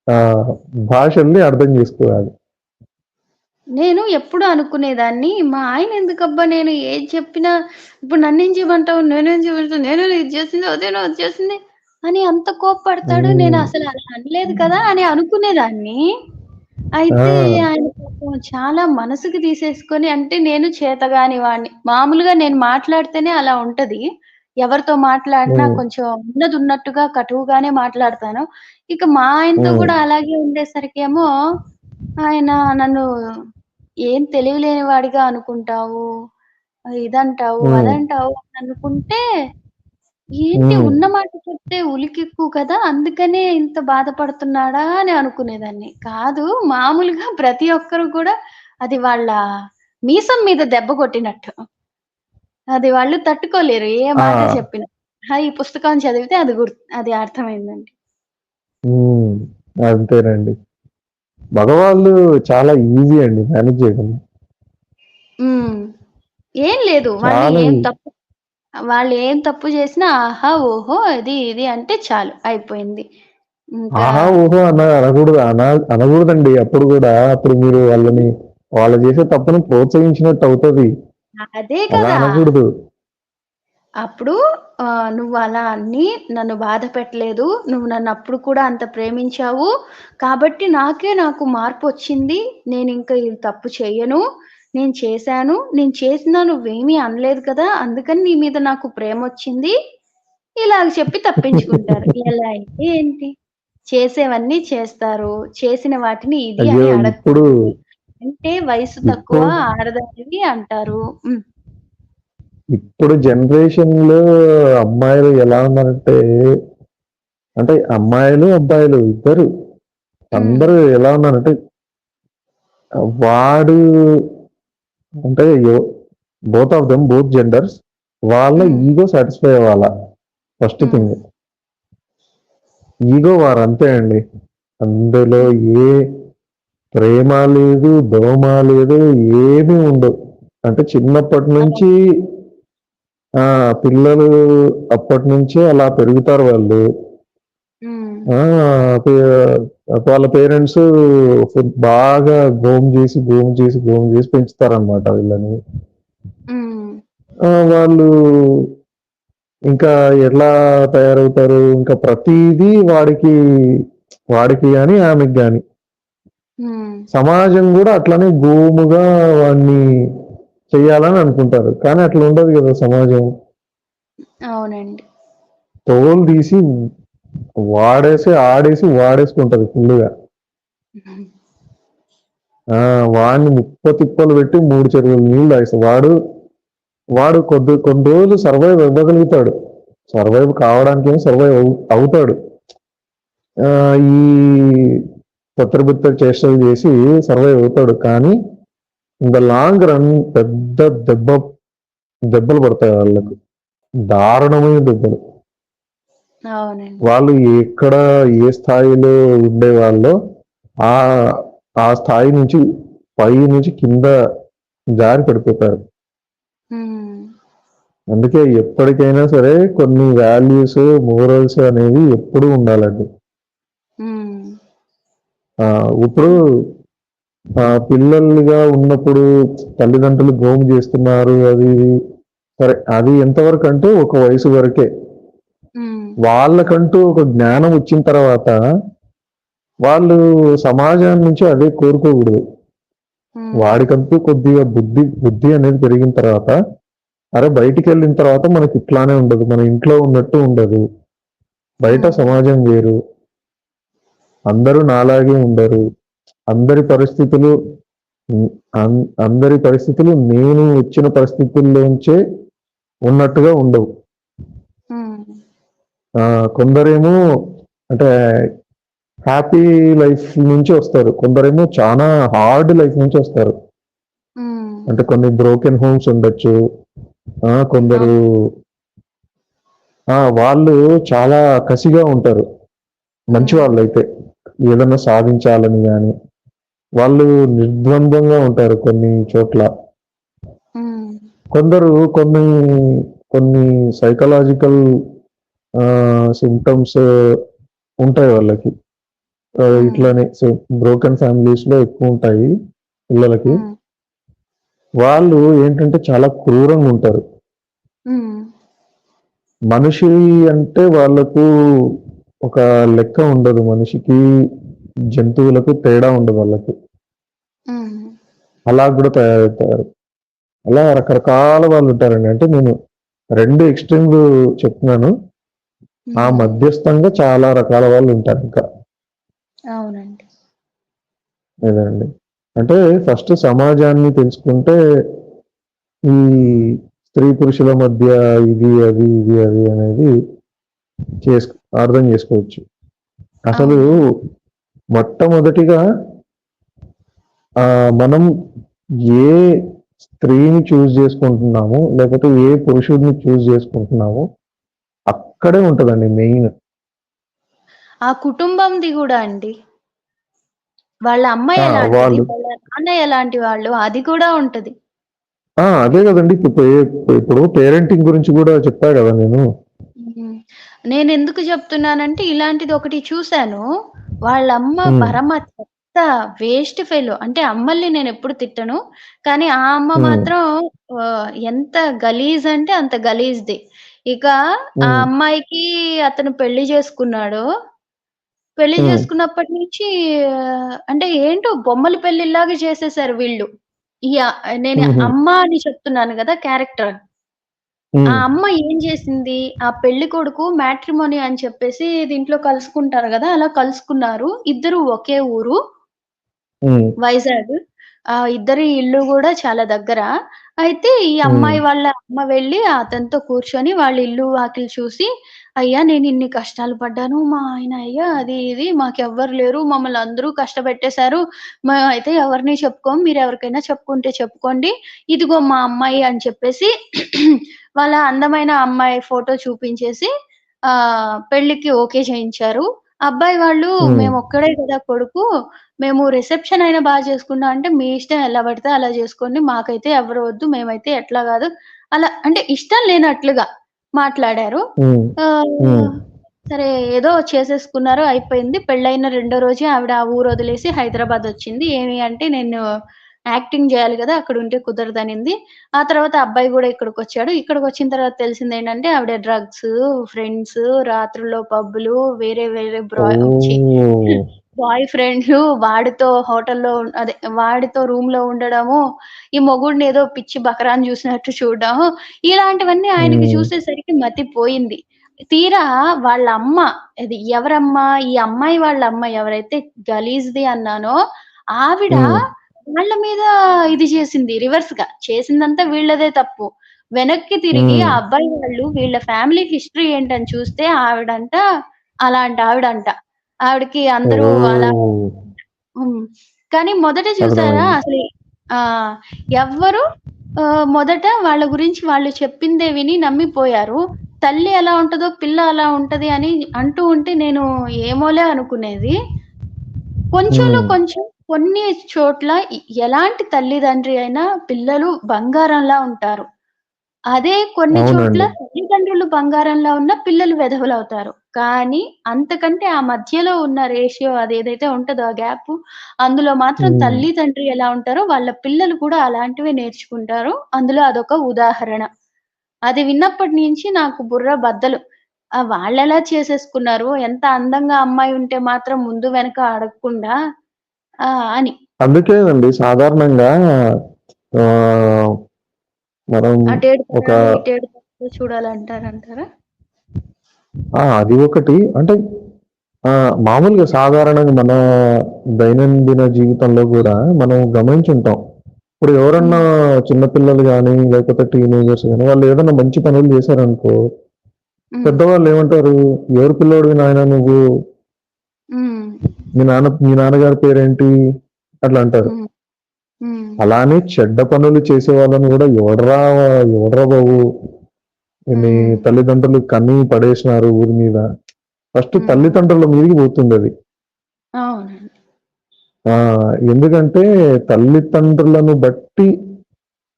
ఆ భాషల్ని అర్థం చేసుకోవాలి. నేను ఎప్పుడూ అనుకునేదాన్ని, మా ఆయన ఎందుకబ్బా నేను ఏది చెప్పినా ఇప్పుడు నన్నేం చేయమంటావు? నేనేం చేయమంటావు? నేనేనా ఇది చేసింది, అదేనా అది చేసింది అని అంత కోప్పడతాడు. నేను ఉమ్, అసలు అలా అనలేదు కదా! అని అనుకునేదాన్ని. ఆ, అయితే ఆయన పాపం చాలా మనసుకి తీసేసుకొని అంటే నేను చేతగాని వాడిని. మామూలుగా నేను మాట్లాడితేనే అలా ఉంటది. ఎవరితో మాట్లాడినా ఉమ్, కొంచెం ఉన్నదున్నట్టుగా కటువుగానే మాట్లాడతాను. ఇక మా ఆయనతో ఉమ్, కూడా అలాగే ఉండేసరికేమో ఆయన నన్ను "ఏం తెలివిలేని వాడిగా అనుకుంటావు. ఇదంటావు, ఉమ్, అదంటావు" అని అనుకుంటే ఏంటి ఉమ్. ఉన్న మాట చెప్తే ఉలికెక్కువ కదా! అందుకనే ఇంత బాధపడుతున్నాడా అని అనుకునేదాన్ని. కాదు మామూలుగా ప్రతి ఒక్కరు కూడా అది వాళ్ళ మీసం మీద దెబ్బ కొట్టినట్టు. అది వాళ్ళు తట్టుకోలేరు ఏ ఆ, మాట చెప్పినా. ఈ పుస్తకం చదివితే అది అర్థమైందండి. ఉమ్, అంతేనండి. మగవాళ్ళు చాలా ఈజీ అండి మేనేజ్ చేయడం. హ్మ్. ఏం లేదు. చాలా వాళ్ళు ఏం తప్పు చేసినా ఆహా! ఓహో! ఇది అంటే చాలు అయిపోయింది. ఇంకా ఆహా ఊహో అనకూడదు, అనకూడదండి. అప్పుడు కూడా అప్పుడు మీరు వాళ్ళు చేసే తప్పును ప్రోత్సహించినట్టు అవుతుంది. అదే అలా కదా! అనకూడదు. అప్పుడు "నువ్వలా అన్ని నన్ను బాధ పెట్టలేదు. నువ్వు నన్నప్పుడు కూడా అంత ప్రేమించావు. కాబట్టి నాకు మార్పొచ్చింది. నేనింక ఈ తప్పు చెయ్యను. నేను చేశాను. నేను చేసినా నువ్వేమీ అనలేదు కదా! అందుకని నీ మీద నాకు ప్రేమొచ్చింది." ఇలాగ చెప్పి తప్పించుకుంటారు. ఎలా అయితే ఏంటి? చేసేవన్నీ చేస్తారు. చేసిన వాటిని ఇది అయ్యో అని ఇప్పుడు అడగకూడదు. అంటే వయసు తక్కువ ఇప్పుడు ఆడదానివి అంటారు. హ్మ్. ఇప్పుడు జనరేషన్ లో అమ్మాయిలు ఎలా ఉన్నారంటే, అంటే అమ్మాయిలు అబ్బాయిలు ఇద్దరు హ్మ్. అందరూ ఎలా ఉన్నారంటే, వాడు అంటే both of them both genders వాళ్ళ హ్మ్. ఈగో సాటిస్ఫై అవ్వాలా ఫస్ట్ హ్మ్. థింగ్. ఈగో వారు అంతే అండి. అందులో హ్మ్. ఏ ప్రేమ లేదు, దోమ లేదు, ఏమీ ఉండవు. అంటే చిన్నప్పటి అవును. నుంచి పిల్లలు అప్పటి నుంచే అలా పెరుగుతారు వాళ్ళు. హ్మ్. ఆ! పే వాళ్ళ పేరెంట్స్ బాగా గోము చేసి పెంచుతారనమాట వీళ్ళని. హ్మ్. వాళ్ళు ఇంకా ఎలా తయారవుతారు, ఇంకా ప్రతీదీ వాడికి గాని, ఆమెకి గాని. హ్మ్. సమాజం గూడా అట్లనే గోముగా వాడిని చెయ్యాలని అనుకుంటారు. కానీ అట్లా ఉండదు గదా సమాజం. అవునండి. తోలు తీసి వాడేసుకుంటది ఫుల్లుగా. హ్మ్. వాడిని ముప్పతిప్పలు పెట్టి 3 చెరువులు నీళ్ళు తాగిస్తాడు. వాడు కొన్ని రోజులు సర్వైవ్ అవ్వగలుగుతాడు. సర్వైవ్ కావడానికేమో అవుతాడు. ఈ తత్తరబిత్తర చేష్టలు చేసి సర్వైవ్ అవుతాడు. కానీ ఇన్ ద లాంగ్ రన్ పెద్ద దెబ్బలు పడతాయి వాళ్ళకి. దారుణమైన దెబ్బలు. అవునండి. వాళ్ళు ఎక్కడ ఏ స్థాయిలో ఉండేవాళ్ళో ఆ ఆ స్థాయి నుంచి పై నుంచి కింద జారి పడిపోతారు. హ్మ్. అందుకే ఎప్పటికైనా సరే కొన్ని వాల్యూస్, మోరల్స్ అనేవి ఎప్పుడూ ఉండాలండి. హ్మ్. ఇప్పుడు పిల్లలుగా ఉన్నప్పుడు తల్లిదండ్రులు గోము చేస్తున్నారు అది ఇది. సరే అది ఎంతవరకు అంటే ఒక వయసు వరకే. హ్మ్. వాళ్ళకంటూ ఒక జ్ఞానం వచ్చిన తర్వాత వాళ్ళు సమాజం నుంచి అదే కోరుకోకూడదు. హ్మ్. వాడికంటూ కొద్దిగా బుద్ధి అనేది పెరిగిన తర్వాత, అరే బయటికి వెళ్ళిన తర్వాత మనకి ఇట్లానే ఉండదు. మన ఇంట్లో ఉన్నట్టు ఉండదు. బయట హ్మ్. సమాజం వేరు. అందరూ నాలాగే ఉండరు. అందరి పరిస్థితులు ఉమ్, అందరి పరిస్థితులు నేను వచ్చిన పరిస్థితుల్లోంచే ఉన్నట్టుగా ఉండవు. హ్మ్. కొందరేమో అంటే హ్యాపీ లైఫ్ నుంచి వస్తారు, కొందరేమో చాలా హార్డ్ లైఫ్ నుంచి వస్తారు. హ్మ్. అంటే కొన్ని బ్రోకెన్ హోమ్స్ ఉండొచ్చు. కొందరు అవును. వాళ్ళు చాలా కసిగా ఉంటారు. మంచి హ్మ్. వాళ్ళైతే ఏదన్నా సాధించాలని కానీ వాళ్ళు నిర్ద్వంద్వంగా ఉంటారు కొన్ని చోట్ల. హ్మ్. కొందరు కొన్ని కొన్ని సైకలాజికల్ సిమ్టమ్స్ ఉంటాయి వాళ్ళకి. హ్మ్. ఇట్లానే బ్రోకెన్ ఫ్యామిలీస్ లో ఎక్కువ ఉంటాయి పిల్లలకి. హ్మ్. వాళ్ళు ఏంటంటే చాలా క్రూరంగా ఉంటారు. హ్మ్. మనిషి అంటే వాళ్ళకు ఒక లెక్క ఉండదు. మనిషికి జంతువులకు తేడా ఉండదు వాళ్ళకి. హ్మ్. అలా కూడా తయారవుతారు. అలా రకరకాల వాళ్ళు ఉంటారండి. అంటే నేను రెండు ఎక్స్ట్రీమ్లు చెప్తున్నాను. ఆ హ్మ్. మధ్యస్థంగా చాలా రకాల వాళ్ళు ఉంటారు ఇంకా. అవునండి. అదండి. అంటే ఫస్ట్ సమాజాన్ని తెలుసుకుంటే ఈ స్త్రీ పురుషుల మధ్య ఇది అది ఇది అది అనేది చేసు అర్థం చేసుకోవచ్చు. అసలు అవునండి. మొట్టమొదటిగా మనం ఏ స్త్రీని చూజ్ చేసుకుంటున్నాము, లేకపోతే ఏ పురుషుడిని చూజ్ చేసుకుంటున్నాము, అక్కడే ఉంటదండి మెయిన్. ఆ కుటుంబంది గూడా అండి. వాళ్ళ అమ్మ ఎలాంటిది, వాళ్ళు వాళ్ళ నాన్న ఎలాంటి వాళ్ళు అది కూడా ఉంటది. అదే కదండి. ఇప్పుడు పేరెంటింగ్ గురించి కూడా చెప్పా కదా నేను. హ్మ్. నేనెందుకు జెప్తున్నానంటే ఇలాంటిది ఒకటి చూసాను. వాళ్ళమ్మ ఉమ్, పరమ చెత్త వేస్ట్ ఫెలో. అంటే అమ్మల్ని నేనెప్పుడు తిట్టను. కానీ ఆ అమ్మ ఉమ్, మాత్రం ఎంత గలీజ్ అంటే అంత గలీజ్‌ది. ఇక ఆ ఉమ్, అమ్మాయికి అతను పెళ్లి జేసుకున్నాడు. పెళ్లి ఉమ్, జేసుకున్నప్పటి నుంచి అంటే ఏంటో బొమ్మల పెళ్ళిలాగా చేసేసారు వీళ్ళు. ఈ నేను ఉమ్, అమ్మ అని చెప్తున్నాను గదా! క్యారెక్టర్. ఆ ఉమ్, అమ్మ ఏం జేసింది, ఆ పెళ్లి కొడుకు మ్యాట్రిమోనీ అని చెప్పేసి దీంట్లో కలుసుకుంటారు గదా! అలా కలుసుకున్నారు. ఇద్దరు ఒకే ఊరు. ఉమ్, వైజాగ్. ఇద్దరి ఇల్లు గూడా చాలా దగ్గర. అయితే ఈ ఉమ్, అమ్మాయి వాళ్ళ అమ్మ వెళ్లి అతనితో కూర్చొని వాళ్ళ ఇల్లు వాకిలి చూసి, "అయ్యా నేనిన్ని కష్టాలు పడ్డాను. మా ఆయన అయ్యా అది ఇది మాకెవ్వరు లేరు. మమ్మల్ని అందరూ కష్టపెట్టేశారు. మేమైతే ఎవరిని చెప్పుకోము. మీరెవరికైనా చెప్పుకుంటే చెప్పుకోండి. ఇదిగో మా అమ్మాయి" అని చెప్పేసి వాళ్ళ అందమైన అమ్మాయి ఫోటో చూపించేసి పెళ్ళికి ఓకే చేయించారు. అబ్బాయి వాళ్ళు ఉమ్, "మేమొక్కడే గదా కొడుకు మేము రిసెప్షన్ అయినా చేసుకుంటాం" అంటే, "మీ ఇష్టం ఎలా పడితే అలా జేసుకోండి. మాకైతే ఎవరు వద్దు. మేమైతే ఎట్లా గాదు" అలా అంటే ఇష్టం లేనట్లుగా మాట్లాడారు. ఉమ్, ఉమ్, ఆహ్, సరే ఏదో చేసేసుకున్నారు. అయిపోయింది. పెళ్లయిన రెండో రోజే ఆవిడ ఆ ఊరొదిలేసి హైదరాబాదొచ్చింది. ఏమి అంటే, "నేను యాక్టింగ్ జేయాలి గదా! అక్కడుంటే కుదరదనింది." ఆ తర్వాత అబ్బాయి గూడా ఇక్కడికొచ్చాడు. ఇక్కడికొచ్చిన తర్వాత తెలిసిందేంటంటే, ఆవిడ డ్రగ్సు, ఫ్రెండ్సు, రాత్రుల్లో పబ్బులు, వేరే వేరే ఛీ! ఓ బాయ్ ఫ్రెండ్సు వాడితో హోటల్‌లో అదే వాడితో రూమ్‌లో ఉండడము, ఈ మొగుడినేదో పిచ్చి బకరాని జూసినట్టు చూడడం, ఇలాంటివన్నీ ఆయనకి ఉమ్, చూసేసరికి మతిపోయింది. తీరా వాళ్ళమ్మ అది ఎవరమ్మ? ఈ అమ్మాయి వాళ్ళ అమ్మ ఎవరైతే గలీజ్‌ది అన్నానో, ఆవిడ ఉమ్, వాళ్ళ మీద ఇది చేసింది రివర్స్‌గా. చేసిందంతా వీళ్ళదే తప్పు. వెనక్కి తిరిగి ఉమ్. ఆ అబ్బాయి వాళ్ళు వీళ్ళ ఫ్యామిలీ హిస్టరీ ఏంటని చూస్తే ఆవిడంట అలాంటావిడంట. ఆవిడకి అందరూ అలా ఓహ్! హ్మ్. కానీ మొదట చూసారా అర్థమైంది. అసలు ఎవ్వరు మొదట వాళ్ళ గురించి వాళ్ళు చెప్పిందే విని నమ్మిపోయారు. తల్లి ఎలా ఉంటదో పిల్ల అలా ఉంటది అని అంటూ ఉంటే నేను ఏమోలే అనుకునేది. కొంచెంలో హ్మ్. కొంచెం కొన్ని చోట్ల ఎలాంటి తల్లిదండ్రి అయినా పిల్లలు బంగారంలా ఉంటారు. అదే కొన్ని చోట్ల అవునండి. తల్లిదండ్రులు బంగారంలా ఉన్న పిల్లలు వెధవలవుతారు. కానీ అంతకంటే ఆ మధ్యలో ఉన్న రేషియో అదేదైతే ఉంటదో ఆ గ్యాపు అందులో మాత్రం హ్మ్. తల్లి, తండ్రి ఎలా ఉంటారో వాళ్ళ పిల్లలు కూడా అలాంటివే నేర్చుకుంటారు. అందులో అదొక ఉదాహరణ. అది విన్నప్పటి నుంచి నాకు బుర్ర బద్దలు. వాళ్ళెలా చేసేసుకున్నారు? ఎంత అందంగా అమ్మాయి ఉంటే మాత్రం ముందు వెనక అడగకుండా అని. అందుకేనండి సాధారణంగా ఆహ్, మనం అటేడు ఒక తరాలు, ఇటేడు తరాలు చూడాలంటారంటారా? అది ఒకటి. అంటే మామూలుగా సాధారణంగా మన దైనందిన జీవితంలో కూడా మనం గమనించుంటాం. ఇప్పుడు ఎవరన్నా హ్మ్. చిన్నపిల్లలు గానీ, లేకపోతే టీనేజర్స్ గానీ, వాళ్ళు ఏదన్నా మంచి పనులు చేశారనుకో, హ్మ్. పెద్దవాళ్ళు ఏమంటారు? "ఎవరి పిల్లోడివి నాయనా నువ్వు? హ్మ్. మీ నాన్నగారి పేరేంటి?" అట్లా అంటారు. హ్మ్. హ్మ్. అలానే చెడ్డ పనులు చేసే వాళ్ళని కూడా ఎవడ్రా బాబు! నీ హ్మ్. తల్లిదండ్రులు కని పడేసినారు ఊరి మీద. ఫస్ట్ హ్మ్. తల్లిదండ్రుల మీదకి పోతుందది. అవునండి. ఆ! ఎందుకంటే తల్లిదండ్రులను బట్టి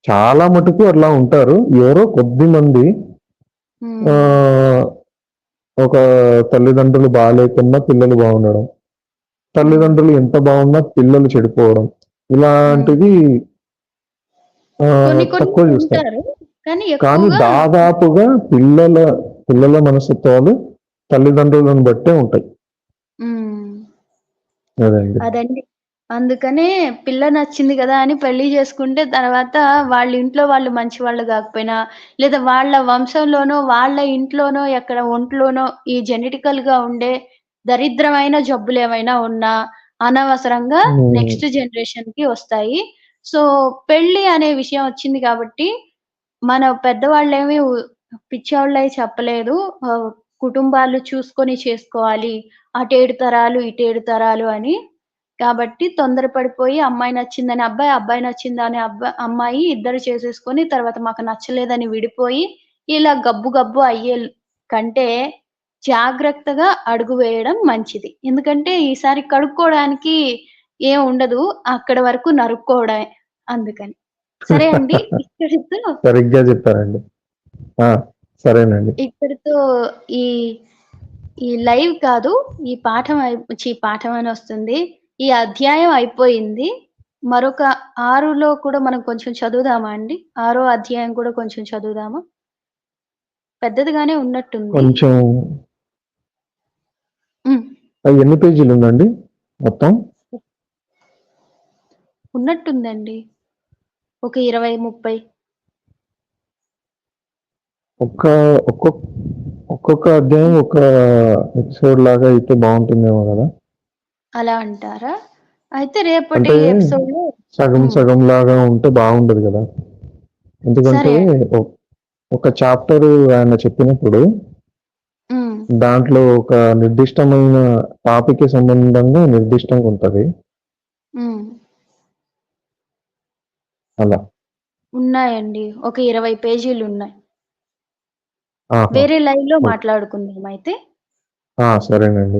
చాలా మటుకు అట్లా ఉంటారు. ఎవరో కొద్దిమంది హ్మ్. ఆహ్, ఒక తల్లిదండ్రులు బాలేకున్నా పిల్లలు బాగుండడం. హ్మ్. తల్లిదండ్రులు ఎంత బాగున్నా పిల్లలు చెడిపోవడం. హ్మ్. ఇలాంటివి కొన్ని కొన్ని తక్కువ చూస్తాం. ఉంటారు. కానీ కానీ ఎక్కువగా దాదాపుగా పిల్లల మనస్తత్వాలు తల్లిదండ్రులను బట్టే ఉంటాయి. హ్మ్. అదండి. అదండి. అందుకనే పిల్ల నచ్చింది గదా! అని పెళ్లి జేసుకుంటే తర్వాత వాళ్ళ ఇంట్లో వాళ్ళు మంచివాళ్ళు గాకపోయినా, లేదా వాళ్ళ వంశంలోనో, వాళ్ళ ఇంట్లోనో, ఎక్కడ ఒంట్లోనో ఈ జెనెటికల్‌గా ఉండే దరిద్రమైన జబ్బులేమైనా ఉన్నా అనవసరంగా హ్మ్. నెక్స్ట్ జనరేషన్‌కి వస్తాయి. సో, పెళ్లి అనే విషయం వచ్చింది గాబట్టి మన పెద్దవాళ్ళేమి పిచ్చోళ్ళై చెప్పలేదు. కుటుంబాలు చూసుకొని చేసుకోవాలి. అటేడు తరాలు, ఇటేడు తరాలు అని. కాబట్టి తొందరపడిపోయి అమ్మాయి నచ్చిందని అబ్బాయి, అబ్బాయి నచ్చిందని అమ్మాయి ఇద్దరు చేసేసుకొని తర్వాత మాకు నచ్చలేదని విడిపోయి, ఇలా గబ్బు గబ్బు అయ్యే కంటే జాగ్రత్తగా అడుగు వేయడం మంచిది. ఎందుకంటే ఈసారి కడుక్కోవడానికి ఏం ఉండదు. అక్కడి వరకు నరుక్కోవడమే. అందుకని. సరే అండి. ఇక్కడితో సరిగ్గా చెప్పారండి. ఆ! సరేనండి. ఇక్కడితో ఈ, ఈ లైవ్ కాదు. ఈ పాఠం పాఠం అనొస్తుంది. ఈ అధ్యాయం అయిపోయింది. మరొక 6లో కూడా మనం కొంచెం చదువుదామా అండి? ఆరో అధ్యాయం కూడా కొంచెం చదువుదామా? పెద్దదిగానే ఉన్నట్టుంది. కొంచెం హ్మ్. ఎన్ని పేజీలుందండి మొత్తం? ఉన్నట్టుందండి. ఒక 20, 30 ఒక్క ఒక్కొక్క ఒక్కొక్క అధ్యాయం ఒక ఎపిసోడ్ లాగా అయితే బావుంటుందేమో గదా! అలా అంటారా? అయితే రేపటి అంటే ఎపిసోడ్‌లో సగం హ్మ్. సగం లాగా ఉంటే బావుండదు గదా! ఎందుకంటే సరే అండి. ఒ ఒక చాప్టరు ఆయన చెప్పినప్పుడు హ్మ్. దాంట్లో ఒక నిర్దిష్టమైన టాపిక్‌కి సంబంధంగా నిర్దిష్టంగుంటది. హ్మ్. అలా. ఉన్నాయండి. ఒక 20 పేజీలున్నాయి. ఆహా! వేరే లైవ్‌లో ఓకే. మాట్లాడుకుందాం అయితే. సరేనండి.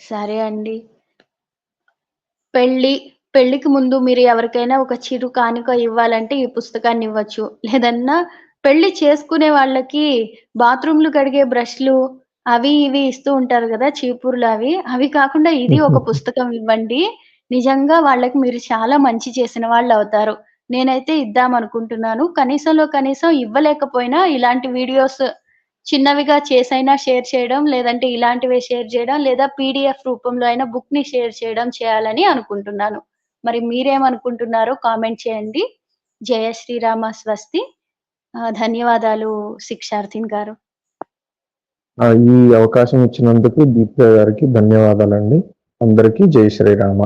సరే అండి. పెళ్లి, పెళ్ళికి ముందు మీరు ఎవరికైనా ఒక చిరు కానుక ఇవ్వాలంటే ఈ పుస్తకాన్ని ఇవ్వచ్చు. లేదన్నా పెళ్లి చేసుకునే వాళ్ళకి బాత్రూమ్‌లు కడిగే బ్రష్‌లు అవి ఇవి ఇస్తూ ఉంటారు గదా! చీపుర్లు అవి. అవి కాకుండా ఇది ఒక పుస్తకం ఇవ్వండి. నిజంగా వాళ్ళకి మీరు చాలా మంచి చేసిన వాళ్ళవుతారు. నేనైతే ఇద్దామనుకుంటున్నాను. కనీసంలో కనీసం ఇవ్వలేకపోయినా ఇలాంటి వీడియోస్ చిన్నవిగా చేసైనా షేర్ చేయడం, లేదంటే ఇలాంటివే షేర్ చేయడం, లేదా పీడీఎఫ్ రూపంలో అయినా బుక్‌ని షేర్ చేయడం చేయాలని అనుకుంటున్నాను. మరి మీరేమనుకుంటున్నారో కామెంట్ చేయండి. జయ శ్రీరామ స్వస్తి. ధన్యవాదాలు శిక్షార్థిని గారు. ఈ అవకాశం ఇచ్చినందుకు దీపిక గారికి ధన్యవాదాలండి. అందరికీ జై శ్రీరామ.